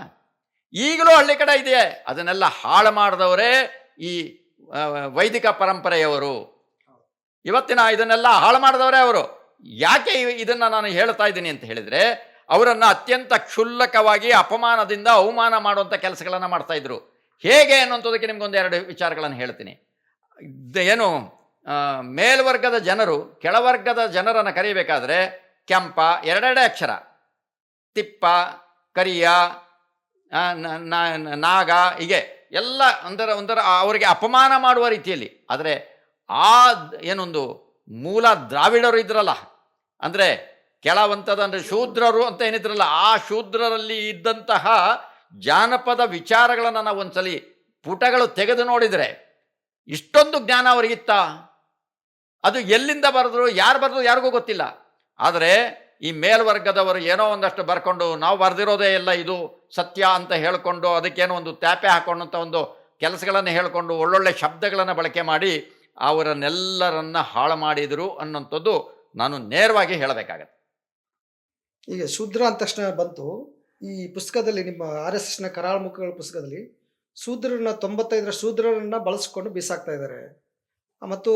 ಈಗಲೂ ಹಳ್ಳಿ ಕಡೆ ಇದೆ. ಅದನ್ನೆಲ್ಲ ಹಾಳು ಮಾಡಿದವರೇ ಈ ವೈದಿಕ ಪರಂಪರೆಯವರು. ಇವತ್ತಿನ ಇದನ್ನೆಲ್ಲ ಹಾಳು ಮಾಡಿದವರೇ ಅವರು. ಯಾಕೆ ಇದನ್ನು ನಾನು ಹೇಳ್ತಾ ಇದ್ದೀನಿ ಅಂತ ಹೇಳಿದರೆ, ಅವರನ್ನು ಅತ್ಯಂತ ಕ್ಷುಲ್ಲಕವಾಗಿ ಅಪಮಾನದಿಂದ ಅವಮಾನ ಮಾಡುವಂಥ ಕೆಲಸಗಳನ್ನು ಮಾಡ್ತಾ ಇದ್ರು. ಹೇಗೆ ಅನ್ನುವಂಥದ್ದಕ್ಕೆ ನಿಮ್ಗೊಂದು 2 ವಿಚಾರಗಳನ್ನು ಹೇಳ್ತೀನಿ. ಏನು ಮೇಲ್ವರ್ಗದ ಜನರು ಕೆಳವರ್ಗದ ಜನರನ್ನು ಕರೀಬೇಕಾದ್ರೆ ಕೆಂಪ, 2 ಅಕ್ಷರ, ತಿಪ್ಪ, ಕರಿಯ, ನಾಗ, ಹೀಗೆ ಎಲ್ಲ ಒಂಥರ ಅವರಿಗೆ ಅಪಮಾನ ಮಾಡುವ ರೀತಿಯಲ್ಲಿ. ಆದರೆ ಆ ಏನೊಂದು ಮೂಲ ದ್ರಾವಿಡರು ಇದ್ರಲ್ಲ, ಅಂದರೆ ಕೆಳವಂತದ ಅಂದರೆ ಶೂದ್ರರು ಅಂತ ಏನಿದ್ರಲ್ಲ, ಆ ಶೂದ್ರರಲ್ಲಿ ಇದ್ದಂತಹ ಜಾನಪದ ವಿಚಾರಗಳನ್ನು ನಾವು ಒಂದ್ಸಲಿ ಪುಟಗಳು ತೆಗೆದು ನೋಡಿದರೆ ಇಷ್ಟೊಂದು ಜ್ಞಾನ ಅವರಿಗಿತ್ತ? ಅದು ಎಲ್ಲಿಂದ ಬರೆದ್ರು, ಯಾರು ಬರೆದ್ರು ಯಾರಿಗೂ ಗೊತ್ತಿಲ್ಲ. ಆದರೆ ಈ ಮೇಲ್ವರ್ಗದವರು ಏನೋ ಒಂದಷ್ಟು ಬರ್ಕೊಂಡು ನಾವು ಬರೆದಿರೋದೇ ಎಲ್ಲ ಇದು ಸತ್ಯ ಅಂತ ಹೇಳಿಕೊಂಡು ಅದಕ್ಕೇನೋ ಒಂದು ತ್ಯಾಪೆ ಹಾಕೊಂಡಂಥ ಒಂದು ಕೆಲಸಗಳನ್ನು ಹೇಳಿಕೊಂಡು ಒಳ್ಳೊಳ್ಳೆ ಶಬ್ದಗಳನ್ನು ಬಳಕೆ ಮಾಡಿ ಅವರನ್ನೆಲ್ಲರನ್ನ ಹಾಳು ಮಾಡಿದರು ಅನ್ನೋಂಥದ್ದು ನಾನು ನೇರವಾಗಿ ಹೇಳಬೇಕಾಗತ್ತೆ. ಈಗ ಶೂದ್ರ ಅಂದ ತಕ್ಷಣ ಬಂತು. ಈ ಪುಸ್ತಕದಲ್ಲಿ, ನಿಮ್ಮ RSSನ ಕರಾಳಮುಖಗಳ ಪುಸ್ತಕದಲ್ಲಿ ಶೂದ್ರರನ್ನ 95 ಶೂದ್ರರನ್ನ ಬಳಸ್ಕೊಂಡು ಬೀಸಾಕ್ತಾ ಇದ್ದಾರೆ ಮತ್ತು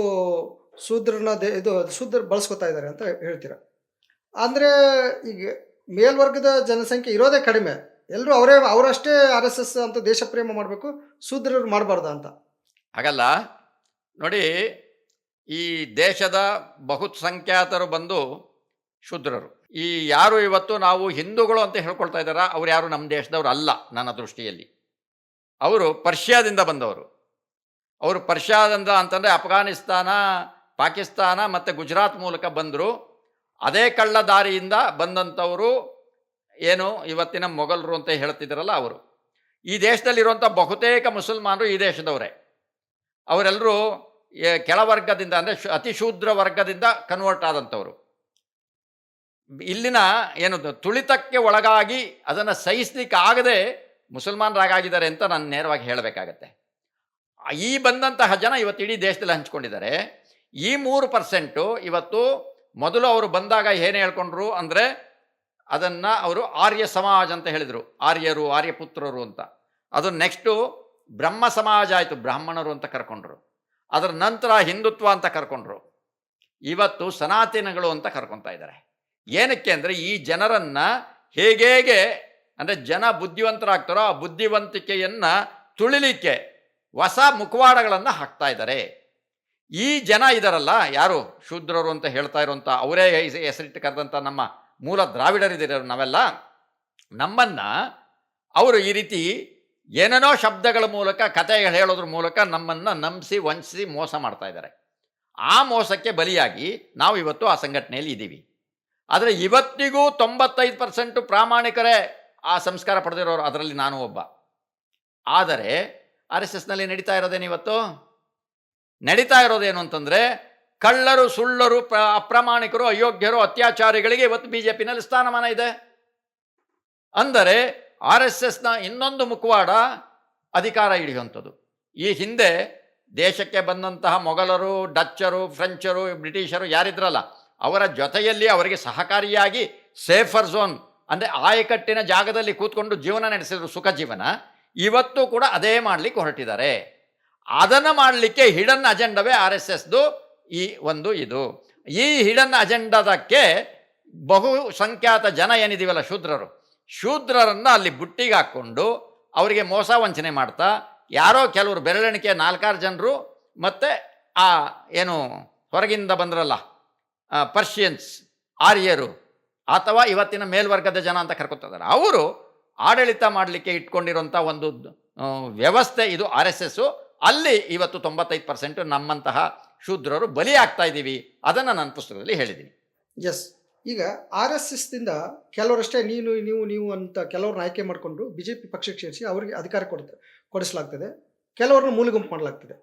ಶೂದ್ರನ ಶೂದ್ರ ಬಳಸ್ಕೊತಾ ಇದ್ದಾರೆ ಅಂತ ಹೇಳ್ತೀರಾ. ಅಂದರೆ ಈಗ ಮೇಲ್ವರ್ಗದ ಜನಸಂಖ್ಯೆ ಇರೋದೇ ಕಡಿಮೆ, ಎಲ್ಲರೂ ಅವರಷ್ಟೇ RSS ಅಂತ ದೇಶ ಪ್ರೇಮ ಮಾಡಬೇಕು, ಶೂದ್ರರು ಮಾಡಬಾರ್ದ ಅಂತ? ಹಾಗಲ್ಲ. ನೋಡಿ, ಈ ದೇಶದ ಬಹುಸಂಖ್ಯಾತರು ಬಂದು ಶೂದ್ರರು. ಈ ಯಾರು ಇವತ್ತು ನಾವು ಹಿಂದೂಗಳು ಅಂತ ಹೇಳ್ಕೊಳ್ತಾ ಇದ್ದಾರ, ಅವ್ರು ಯಾರು ನಮ್ಮ ದೇಶದವ್ರು ಅಲ್ಲ. ನನ್ನ ದೃಷ್ಟಿಯಲ್ಲಿ ಅವರು ಪರ್ಷಿಯಾದಿಂದ ಬಂದವರು. ಅವರು ಪರ್ಷಿಯಾದಿಂದ ಅಂತಂದರೆ ಅಫ್ಘಾನಿಸ್ತಾನ, ಪಾಕಿಸ್ತಾನ ಮತ್ತು ಗುಜರಾತ್ ಮೂಲಕ ಬಂದರು. ಅದೇ ಕಳ್ಳ ದಾರಿಯಿಂದ ಬಂದಂಥವರು ಏನು ಇವತ್ತಿನ ಮೊಘಲರು ಅಂತ ಹೇಳ್ತಿದ್ದಾರಲ್ಲ ಅವರು. ಈ ದೇಶದಲ್ಲಿರುವಂಥ ಬಹುತೇಕ ಮುಸಲ್ಮಾನರು ಈ ದೇಶದವರೇ. ಅವರೆಲ್ಲರೂ ಕೆಳವರ್ಗದಿಂದ ಅಂದರೆ ಅತಿ ಶೂದ್ರ ವರ್ಗದಿಂದ ಕನ್ವರ್ಟ್ ಆದಂಥವರು. ಇಲ್ಲಿನ ಏನು ತುಳಿತಕ್ಕೆ ಒಳಗಾಗಿ ಅದನ್ನು ಸಹಿಸಲಿಕ್ಕೆ ಆಗದೆ ಮುಸಲ್ಮಾನರಾಗಿದ್ದಾರೆ ಅಂತ ನಾನು ನೇರವಾಗಿ ಹೇಳಬೇಕಾಗತ್ತೆ. ಈ ಬಂದಂತಹ ಜನ ಇವತ್ತು ಇಡೀ ದೇಶದಲ್ಲಿ ಹಂಚ್ಕೊಂಡಿದ್ದಾರೆ. ಈ 3% ಇವತ್ತು ಮೊದಲು ಅವರು ಬಂದಾಗ ಏನು ಹೇಳ್ಕೊಂಡ್ರು ಅಂದರೆ ಅದನ್ನು ಅವರು ಆರ್ಯ ಸಮಾಜ ಅಂತ ಹೇಳಿದರು. ಆರ್ಯರು, ಆರ್ಯಪುತ್ರರು ಅಂತ. ಅದು ನೆಕ್ಸ್ಟು ಬ್ರಹ್ಮ ಸಮಾಜ ಆಯಿತು, ಬ್ರಾಹ್ಮಣರು ಅಂತ ಕರ್ಕೊಂಡ್ರು. ಅದರ ನಂತರ ಹಿಂದುತ್ವ ಅಂತ ಕರ್ಕೊಂಡ್ರು. ಇವತ್ತು ಸನಾತನಗಳು ಅಂತ ಕರ್ಕೊತಾ ಇದ್ದಾರೆ. ಏನಕ್ಕೆ ಅಂದರೆ ಈ ಜನರನ್ನು ಹೇಗೆ ಅಂದರೆ ಜನ ಬುದ್ಧಿವಂತರಾಗ್ತಾರೋ ಆ ಬುದ್ಧಿವಂತಿಕೆಯನ್ನು ತುಳಿಲಿಕ್ಕೆ ಹೊಸ ಮುಖವಾಡಗಳನ್ನು ಹಾಕ್ತಾ ಇದ್ದಾರೆ. ಈ ಜನ ಇದಾರಲ್ಲ, ಯಾರು ಶೂದ್ರರು ಅಂತ ಹೇಳ್ತಾ ಇರುವಂಥ ಅವರೇ ಹೆಸರಿಟ್ಟು ಕರೆದಂಥ ನಮ್ಮ ಮೂಲ ದ್ರಾವಿಡರಿದ್ದೀರ ನಾವೆಲ್ಲ, ನಮ್ಮನ್ನು ಅವರು ಈ ರೀತಿ ಏನೇನೋ ಶಬ್ದಗಳ ಮೂಲಕ ಕಥೆಗಳು ಹೇಳೋದ್ರ ಮೂಲಕ ನಮ್ಮನ್ನು ನಂಬಿಸಿ ವಂಚಿಸಿ ಮೋಸ ಮಾಡ್ತಾ ಇದ್ದಾರೆ. ಆ ಮೋಸಕ್ಕೆ ಬಲಿಯಾಗಿ ನಾವು ಇವತ್ತು ಆ ಸಂಘಟನೆಯಲ್ಲಿ ಇದ್ದೀವಿ. ಆದರೆ ಇವತ್ತಿಗೂ 95% ಪ್ರಾಮಾಣಿಕರೇ ಆ ಸಂಸ್ಕಾರ ಪಡೆದಿರೋರು, ಅದರಲ್ಲಿ ನಾನು ಒಬ್ಬ. ಆದರೆ RSSನಲ್ಲಿ ನಡೀತಾ ಇರೋದೇನು ಇವತ್ತು? ನಡೀತಾ ಇರೋದೇನು ಅಂತಂದರೆ ಕಳ್ಳರು, ಸುಳ್ಳರು, ಅಪ್ರಾಮಾಣಿಕರು, ಅಯೋಗ್ಯರು, ಅತ್ಯಾಚಾರಿಗಳಿಗೆ ಇವತ್ತು BJPನಲ್ಲಿ ಸ್ಥಾನಮಾನ ಇದೆ. ಅಂದರೆ RSSನ ಇನ್ನೊಂದು ಮುಖವಾಡ ಅಧಿಕಾರ ಹಿಡಿಯುವಂಥದ್ದು. ಈ ಹಿಂದೆ ದೇಶಕ್ಕೆ ಬಂದಂತಹ ಮೊಘಲರು, ಡಚ್ಚರು, ಫ್ರೆಂಚರು, ಬ್ರಿಟಿಷರು ಯಾರಿದ್ರಲ್ಲ, ಅವರ ಜೊತೆಯಲ್ಲಿ ಅವರಿಗೆ ಸಹಕಾರಿಯಾಗಿ ಸೇಫರ್ ಝೋನ್ ಅಂದರೆ ಆಯಕಟ್ಟಿನ ಜಾಗದಲ್ಲಿ ಕೂತ್ಕೊಂಡು ಜೀವನ ನಡೆಸಿದ್ರು, ಸುಖ ಜೀವನ. ಇವತ್ತು ಕೂಡ ಅದೇ ಮಾಡಲಿಕ್ಕೆ ಹೊರಟಿದ್ದಾರೆ. ಅದನ್ನು ಮಾಡಲಿಕ್ಕೆ ಹಿಡನ್ ಅಜೆಂಡವೇ RSSದು ಈ ಒಂದು ಇದು. ಈ ಹಿಡನ್ ಅಜೆಂಡದಕ್ಕೆ ಬಹುಸಂಖ್ಯಾತ ಜನ ಏನಿದೀವಲ್ಲ, ಶೂದ್ರರನ್ನು ಅಲ್ಲಿ ಬುಟ್ಟಿಗೆ ಹಾಕ್ಕೊಂಡು ಅವರಿಗೆ ಮೋಸ ವಂಚನೆ ಮಾಡ್ತಾ, ಯಾರೋ ಕೆಲವರು ಬೆರಳೆಣಿಕೆ 4-6 ಜನರು ಮತ್ತು ಆ ಏನು ಹೊರಗಿಂದ ಬಂದ್ರಲ್ಲ ಪರ್ಷಿಯನ್ಸ್, ಆರ್ಯರು ಅಥವಾ ಇವತ್ತಿನ ಮೇಲ್ವರ್ಗದ ಜನ ಅಂತ ಕರ್ಕೊತಿದ್ದಾರೆ, ಅವರು ಆಡಳಿತ ಮಾಡಲಿಕ್ಕೆ ಇಟ್ಕೊಂಡಿರೋಂಥ ಒಂದು ವ್ಯವಸ್ಥೆ ಇದು RSS. ಅಲ್ಲಿ ಇವತ್ತು 95% ನಮ್ಮಂತಹ ಶೂದ್ರರು ಬಲಿ ಆಗ್ತಾ ಇದ್ದೀವಿ. ಅದನ್ನು ನನ್ನ ಪುಸ್ತಕದಲ್ಲಿ ಹೇಳಿದ್ದೀನಿ. ಎಸ್. ಈಗ RSSದಿಂದ ಕೆಲವರಷ್ಟೇ ನೀವು ಅಂತ ಕೆಲವ್ರನ್ನ ಆಯ್ಕೆ ಮಾಡಿಕೊಂಡು BJP ಪಕ್ಷಕ್ಕೆ ಸೇರಿಸಿ ಅವರಿಗೆ ಅಧಿಕಾರ ಕೊಡಿಸಲಾಗ್ತದೆ, ಕೆಲವ್ರನ್ನ ಮೂಲೆಗುಂಪು ಮಾಡಲಾಗ್ತದೆ.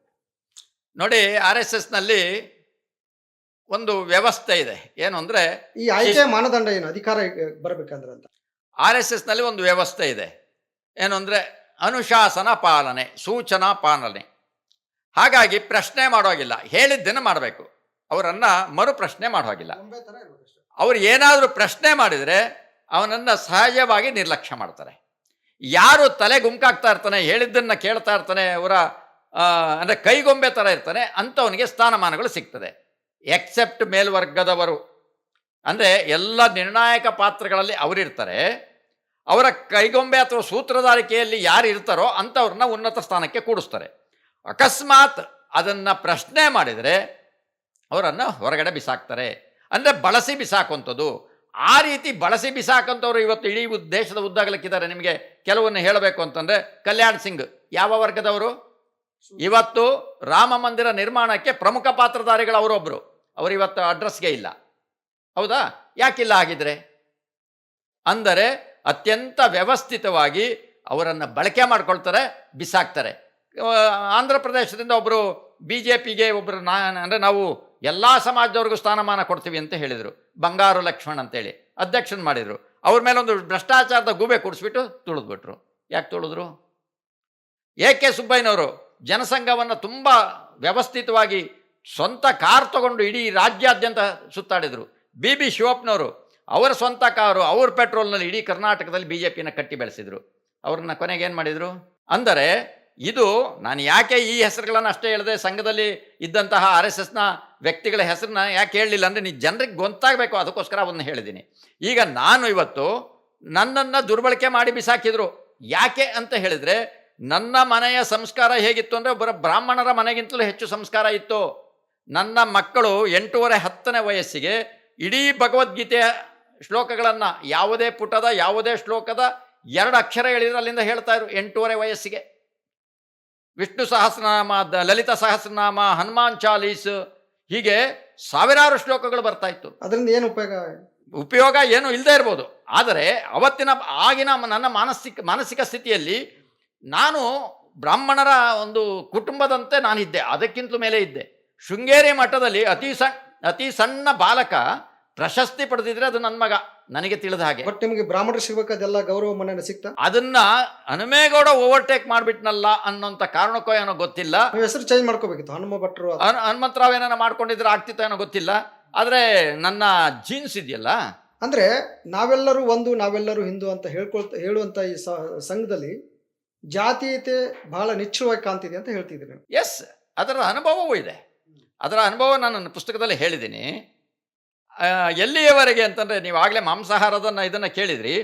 ನೋಡಿ, RSSನಲ್ಲಿ ಒಂದು ವ್ಯವಸ್ಥೆ ಇದೆ. ಏನು ಅಂದರೆ, ಈ ಆಯ್ಕೆ ಮಾನದಂಡ ಏನು, ಅಧಿಕಾರ ಬರಬೇಕಂದ್ರೆ ಅಂತ RSSನಲ್ಲಿ ಒಂದು ವ್ಯವಸ್ಥೆ ಇದೆ. ಏನು ಅಂದರೆ ಅನುಶಾಸನ ಪಾಲನೆ, ಸೂಚನಾ ಪಾಲನೆ. ಹಾಗಾಗಿ ಪ್ರಶ್ನೆ ಮಾಡೋಗಿಲ್ಲ, ಹೇಳಿದ್ದನ್ನು ಮಾಡಬೇಕು. ಅವರನ್ನು ಮರುಪ್ರಶ್ನೆ ಮಾಡೋಗಿಲ್ಲ. ಅವರು ಏನಾದರೂ ಪ್ರಶ್ನೆ ಮಾಡಿದರೆ ಅವನನ್ನು ಸಹಜವಾಗಿ ನಿರ್ಲಕ್ಷ್ಯ ಮಾಡ್ತಾರೆ. ಯಾರು ತಲೆ ಗುಂಕಾಗ್ತಾ ಇರ್ತಾನೆ, ಹೇಳಿದ್ದನ್ನು ಕೇಳ್ತಾ ಇರ್ತಾನೆ, ಅವರ ಅಂದರೆ ಕೈಗೊಂಬೆ ಥರ ಇರ್ತಾನೆ, ಅಂಥವನಿಗೆ ಸ್ಥಾನಮಾನಗಳು ಸಿಗ್ತದೆ. ಎಕ್ಸೆಪ್ಟ್ ಮೇಲ್ವರ್ಗದವರು, ಅಂದರೆ ಎಲ್ಲ ನಿರ್ಣಾಯಕ ಪಾತ್ರಗಳಲ್ಲಿ ಅವರಿರ್ತಾರೆ. ಅವರ ಕೈಗೊಂಬೆ ಅಥವಾ ಸೂತ್ರಧಾರಿಕೆಯಲ್ಲಿ ಯಾರು ಇರ್ತಾರೋ ಅಂಥವ್ರನ್ನ ಉನ್ನತ ಸ್ಥಾನಕ್ಕೆ ಕೂಡಿಸ್ತಾರೆ. ಅಕಸ್ಮಾತ್ ಅದನ್ನು ಪ್ರಶ್ನೆ ಮಾಡಿದರೆ ಅವರನ್ನು ಹೊರಗಡೆ ಬಿಸಾಕ್ತಾರೆ, ಅಂದರೆ ಬಳಸಿ ಬಿಸಾಕುವಂಥದ್ದು. ಆ ರೀತಿ ಬಳಸಿ ಬಿಸಾಕಂಥವ್ರು ಇವತ್ತು ಇಡೀ ದೇಶದ ಉದ್ದಾಗಲಿಕ್ಕಿದ್ದಾರೆ. ನಿಮಗೆ ಕೆಲವನ್ನು ಹೇಳಬೇಕು ಅಂತಂದರೆ, ಕಲ್ಯಾಣ್ ಸಿಂಗ್ ಯಾವ ವರ್ಗದವರು? ಇವತ್ತು ರಾಮ ಮಂದಿರ ನಿರ್ಮಾಣಕ್ಕೆ ಪ್ರಮುಖ ಪಾತ್ರಧಾರಿಗಳು ಅವರೊಬ್ಬರು. ಅವರು ಇವತ್ತು ಅಡ್ರೆಸ್ಗೆ ಇಲ್ಲ, ಹೌದಾ? ಯಾಕಿಲ್ಲ ಆಗಿದ್ರೆ? ಅಂದರೆ ಅತ್ಯಂತ ವ್ಯವಸ್ಥಿತವಾಗಿ ಅವರನ್ನು ಬಳಕೆ ಮಾಡ್ಕೊಳ್ತಾರೆ, ಬಿಸಾಕ್ತಾರೆ. ಆಂಧ್ರ ಪ್ರದೇಶದಿಂದ ಒಬ್ಬರು BJPಗೆ ಒಬ್ಬರು ಅಂದರೆ ನಾವು ಎಲ್ಲ ಸಮಾಜದವ್ರಿಗೂ ಸ್ಥಾನಮಾನ ಕೊಡ್ತೀವಿ ಅಂತ ಹೇಳಿದರು. ಬಂಗಾರು ಲಕ್ಷ್ಮಣ್ ಅಂತೇಳಿ ಅಧ್ಯಕ್ಷನ ಮಾಡಿದರು. ಅವ್ರ ಮೇಲೆ ಒಂದು ಭ್ರಷ್ಟಾಚಾರದ ಗೂಬೆ ಕೂಡಿಸ್ಬಿಟ್ಟು ತುಳಿದ್ಬಿಟ್ರು. ಯಾಕೆ ತುಳಿದ್ರು? AK ಸುಬ್ಬಯ್ಯನವರು ಜನಸಂಘವನ್ನು ತುಂಬ ವ್ಯವಸ್ಥಿತವಾಗಿ ಸ್ವಂತ ಕಾರ್ ತಗೊಂಡು ಇಡೀ ರಾಜ್ಯಾದ್ಯಂತ ಸುತ್ತಾಡಿದರು. BB ಶಿವಪ್ಪನವರು ಅವರ ಸ್ವಂತ ಕಾರು, ಅವ್ರ ಪೆಟ್ರೋಲ್ನಲ್ಲಿ ಇಡೀ ಕರ್ನಾಟಕದಲ್ಲಿ BJPನ ಕಟ್ಟಿ ಬೆಳೆಸಿದರು. ಅವ್ರನ್ನ ಕೊನೆಗೆ ಏನು ಮಾಡಿದರು? ಅಂದರೆ ಇದು ನಾನು ಯಾಕೆ ಈ ಹೆಸರುಗಳನ್ನು ಅಷ್ಟೇ ಹೇಳಿದೆ, ಸಂಘದಲ್ಲಿ ಇದ್ದಂತಹ RSSನ ವ್ಯಕ್ತಿಗಳ ಹೆಸರನ್ನ ಯಾಕೆ ಹೇಳಲಿಲ್ಲ ಅಂದರೆ ನೀವು ಜನರಿಗೆ ಗೊತ್ತಾಗಬೇಕು, ಅದಕ್ಕೋಸ್ಕರ ಅವನ್ನು ಹೇಳಿದ್ದೀನಿ. ಈಗ ನಾನು ಇವತ್ತು ನನ್ನನ್ನು ದುರ್ಬಳಕೆ ಮಾಡಿ ಬಿಸಾಕಿದ್ರು. ಯಾಕೆ ಅಂತ ಹೇಳಿದರೆ, ನನ್ನ ಮನೆಯ ಸಂಸ್ಕಾರ ಹೇಗಿತ್ತು ಅಂದರೆ ಒಬ್ಬರ ಬ್ರಾಹ್ಮಣರ ಮನೆಗಿಂತಲೂ ಹೆಚ್ಚು ಸಂಸ್ಕಾರ ಇತ್ತು. ನನ್ನ ಮಕ್ಕಳು 8-10ನೇ ವಯಸ್ಸಿಗೆ ಇಡೀ ಭಗವದ್ಗೀತೆಯ ಶ್ಲೋಕಗಳನ್ನು ಯಾವುದೇ ಪುಟದ ಯಾವುದೇ ಶ್ಲೋಕದ 2 ಅಕ್ಷರ ಹೇಳಿದ್ರೆ ಅಲ್ಲಿಂದ ಹೇಳ್ತಾ ಇದ್ರು. 8 ವಯಸ್ಸಿಗೆ ವಿಷ್ಣು ಸಹಸ್ರನಾಮ, ಲಲಿತ ಸಹಸ್ರನಾಮ, ಹನುಮಾನ್ ಚಾಲೀಸ್, ಹೀಗೆ ಸಾವಿರಾರು ಶ್ಲೋಕಗಳು ಬರ್ತಾ ಇತ್ತು. ಅದರಿಂದ ಏನು ಉಪಯೋಗ ಏನು ಇಲ್ಲದೆ ಇರ್ಬೋದು. ಆದರೆ ಆಗಿನ ನನ್ನ ಮಾನಸಿಕ ಸ್ಥಿತಿಯಲ್ಲಿ ನಾನು ಬ್ರಾಹ್ಮಣರ ಒಂದು ಕುಟುಂಬದಂತೆ ನಾನಿದ್ದೆ, ಅದಕ್ಕಿಂತಲೂ ಮೇಲೆ ಇದ್ದೆ. ಶೃಂಗೇರಿ ಮಠದಲ್ಲಿ ಅತಿ ಸಣ್ಣ ಬಾಲಕ ಪ್ರಶಸ್ತಿ ಪಡೆದಿದ್ರೆ ಅದು ನನ್ನ ಮಗ, ನನಗೆ ತಿಳಿದ ಹಾಗೆ. ಬಟ್ ನಿಮಗೆ ಬ್ರಾಹ್ಮಣರು ಸಿಗಬೇಕಾದೆಲ್ಲ ಗೌರವ ಮನ್ನಣೆ ಸಿಗ್ತಾ? ಅದನ್ನ ಹನುಮೇಗೌಡ ಓವರ್ಟೇಕ್ ಮಾಡಿಬಿಟ್ನಲ್ಲ ಅನ್ನೋಂಥ ಕಾರಣಕ್ಕೋ ಏನೋ ಗೊತ್ತಿಲ್ಲ. ಹೆಸರು ಚೇಂಜ್ ಮಾಡ್ಕೋಬೇಕಿತ್ತು. ಹನುಮಂತರಾವ್ ಏನಾರ ಮಾಡ್ಕೊಂಡಿದ್ರೆ ಆಗ್ತಿತ್ತು ಏನೋ ಗೊತ್ತಿಲ್ಲ. ಆದರೆ ನನ್ನ ಜೀನ್ಸ್ ಇದೆಯಲ್ಲ, ಅಂದರೆ ನಾವೆಲ್ಲರೂ ಒಂದು, ನಾವೆಲ್ಲರೂ ಹಿಂದೂ ಅಂತ ಹೇಳುವಂಥ ಈ ಸಂಘದಲ್ಲಿ ಜಾತೀಯತೆ ಬಹಳ ನಿಶ್ಚಯವಾಗಿ ಕಾಣ್ತಿದೆ ಅಂತ ಹೇಳ್ತಿದ್ದೀನಿ. ಎಸ್, ಅದರ ಅನುಭವವೂ ಇದೆ. ಅದರ ಅನುಭವ ನಾನು ನನ್ನ ಪುಸ್ತಕದಲ್ಲಿ ಹೇಳಿದ್ದೀನಿ. ಎಲ್ಲಿಯವರೆಗೆ ಅಂತಂದರೆ, ನೀವು ಆಗಲೇ ಮಾಂಸಾಹಾರದನ್ನು ಇದನ್ನು ಕೇಳಿದ್ರಿ.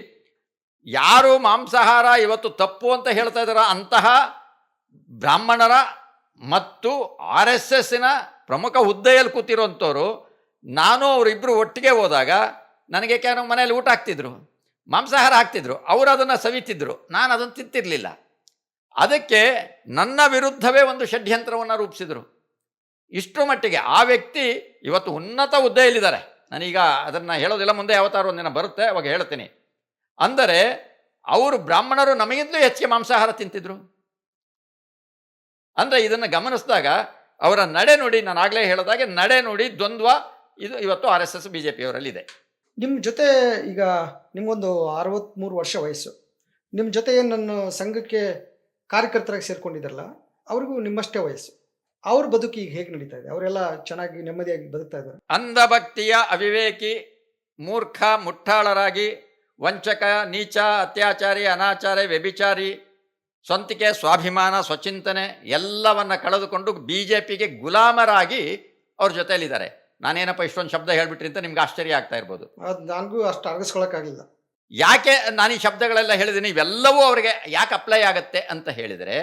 ಯಾರು ಮಾಂಸಾಹಾರ ಇವತ್ತು ತಪ್ಪು ಅಂತ ಹೇಳ್ತಾ ಇದ್ದಾರ ಅಂತಹ ಬ್ರಾಹ್ಮಣರ ಮತ್ತು RSSನ ಪ್ರಮುಖ ಹುದ್ದೆಯಲ್ಲಿ ಕೂತಿರೋಂಥವ್ರು, ನಾನು ಅವರಿಬ್ಬರು ಒಟ್ಟಿಗೆ ಹೋದಾಗ ನನಗೆ ಕೆಲವು ಮನೇಲಿ ಊಟ ಹಾಕ್ತಿದ್ರು. ಮಾಂಸಾಹಾರ ಹಾಕ್ತಿದ್ರು, ಅವರು ಅದನ್ನು ಸವಿತಿದ್ರು, ನಾನು ಅದನ್ನು ತಿಂತಿರಲಿಲ್ಲ. ಅದಕ್ಕೆ ನನ್ನ ವಿರುದ್ಧವೇ ಒಂದು ಷಡ್ಯಂತ್ರವನ್ನು ರೂಪಿಸಿದರು. ಇಷ್ಟರ ಮಟ್ಟಿಗೆ ಆ ವ್ಯಕ್ತಿ ಇವತ್ತು ಉನ್ನತ ಹುದ್ದೆಯಲ್ಲಿದ್ದಾರೆ. ನಾನೀಗ ಅದನ್ನು ಹೇಳೋದಿಲ್ಲ, ಮುಂದೆ ಯಾವತ್ತಾರು ಒಂದಿನ ಬರುತ್ತೆ ಅವಾಗ ಹೇಳ್ತೀನಿ. ಅಂದರೆ ಅವರು ಬ್ರಾಹ್ಮಣರು ನಮಗಿಂತಲೂ ಹೆಚ್ಚಿಗೆ ಮಾಂಸಾಹಾರ ತಿಂತಿದ್ರು. ಅಂದರೆ ಇದನ್ನು ಗಮನಿಸಿದಾಗ ಅವರ ನಡೆ ನುಡಿ, ನಾನು ಆಗಲೇ ಹೇಳಿದಾಗೆ ನಡೆ ನುಡಿ ದ್ವಂದ್ವ ಇದು ಇವತ್ತು RSS BJPಯವರಲ್ಲಿದೆ. ನಿಮ್ಮ ಜೊತೆ ಈಗ ನಿಮಗೊಂದು 63 ವರ್ಷ ವಯಸ್ಸು. ನಿಮ್ಮ ಜೊತೆ ಏನು ನನ್ನ ಸಂಘಕ್ಕೆ ಕಾರ್ಯಕರ್ತರಾಗಿ ಸೇರ್ಕೊಂಡಿದ್ದಾರಲ್ಲ, ಅವ್ರಿಗೂ ನಿಮ್ಮಷ್ಟೇ ವಯಸ್ಸು. ಅವ್ರ ಬದುಕು ಈಗ ಹೇಗೆ ನಡೀತಾ ಇದೆ? ಅವರೆಲ್ಲ ಚೆನ್ನಾಗಿ ನೆಮ್ಮದಿಯಾಗಿ ಬದುಕ್ತಾ ಇದ್ದಾರೆ? ಅಂಧಭಕ್ತಿಯ ಅವಿವೇಕಿ, ಮೂರ್ಖ, ಮುಟ್ಟಾಳರಾಗಿ, ವಂಚಕ, ನೀಚ, ಅತ್ಯಾಚಾರಿ, ಅನಾಚಾರಿ, ವ್ಯಭಿಚಾರಿ, ಸ್ವಂತಿಕೆ, ಸ್ವಾಭಿಮಾನ, ಸ್ವಚಿಂತನೆ ಎಲ್ಲವನ್ನ ಕಳೆದುಕೊಂಡು BJPಗೆ ಗುಲಾಮರಾಗಿ ಅವ್ರ ಜೊತೆಯಲ್ಲಿದ್ದಾರೆ. ನಾನೇನಪ್ಪ ಇಷ್ಟೊಂದು ಶಬ್ದ ಹೇಳ್ಬಿಟ್ರಿ ಅಂತ ನಿಮ್ಗೆ ಆಶ್ಚರ್ಯ ಆಗ್ತಾ ಇರ್ಬೋದು. ಅದು ನನಗೂ ಅಷ್ಟು ಅರಗಿಸ್ಕೊಳಕ್ಕಾಗಲಿಲ್ಲ. ಯಾಕೆ ನಾನು ಈ ಶಬ್ದಗಳೆಲ್ಲ ಹೇಳಿದ್ದೀನಿ, ಇವೆಲ್ಲವೂ ಅವರಿಗೆ ಯಾಕೆ ಅಪ್ಲೈ ಆಗುತ್ತೆ ಅಂತ ಹೇಳಿದರೆ,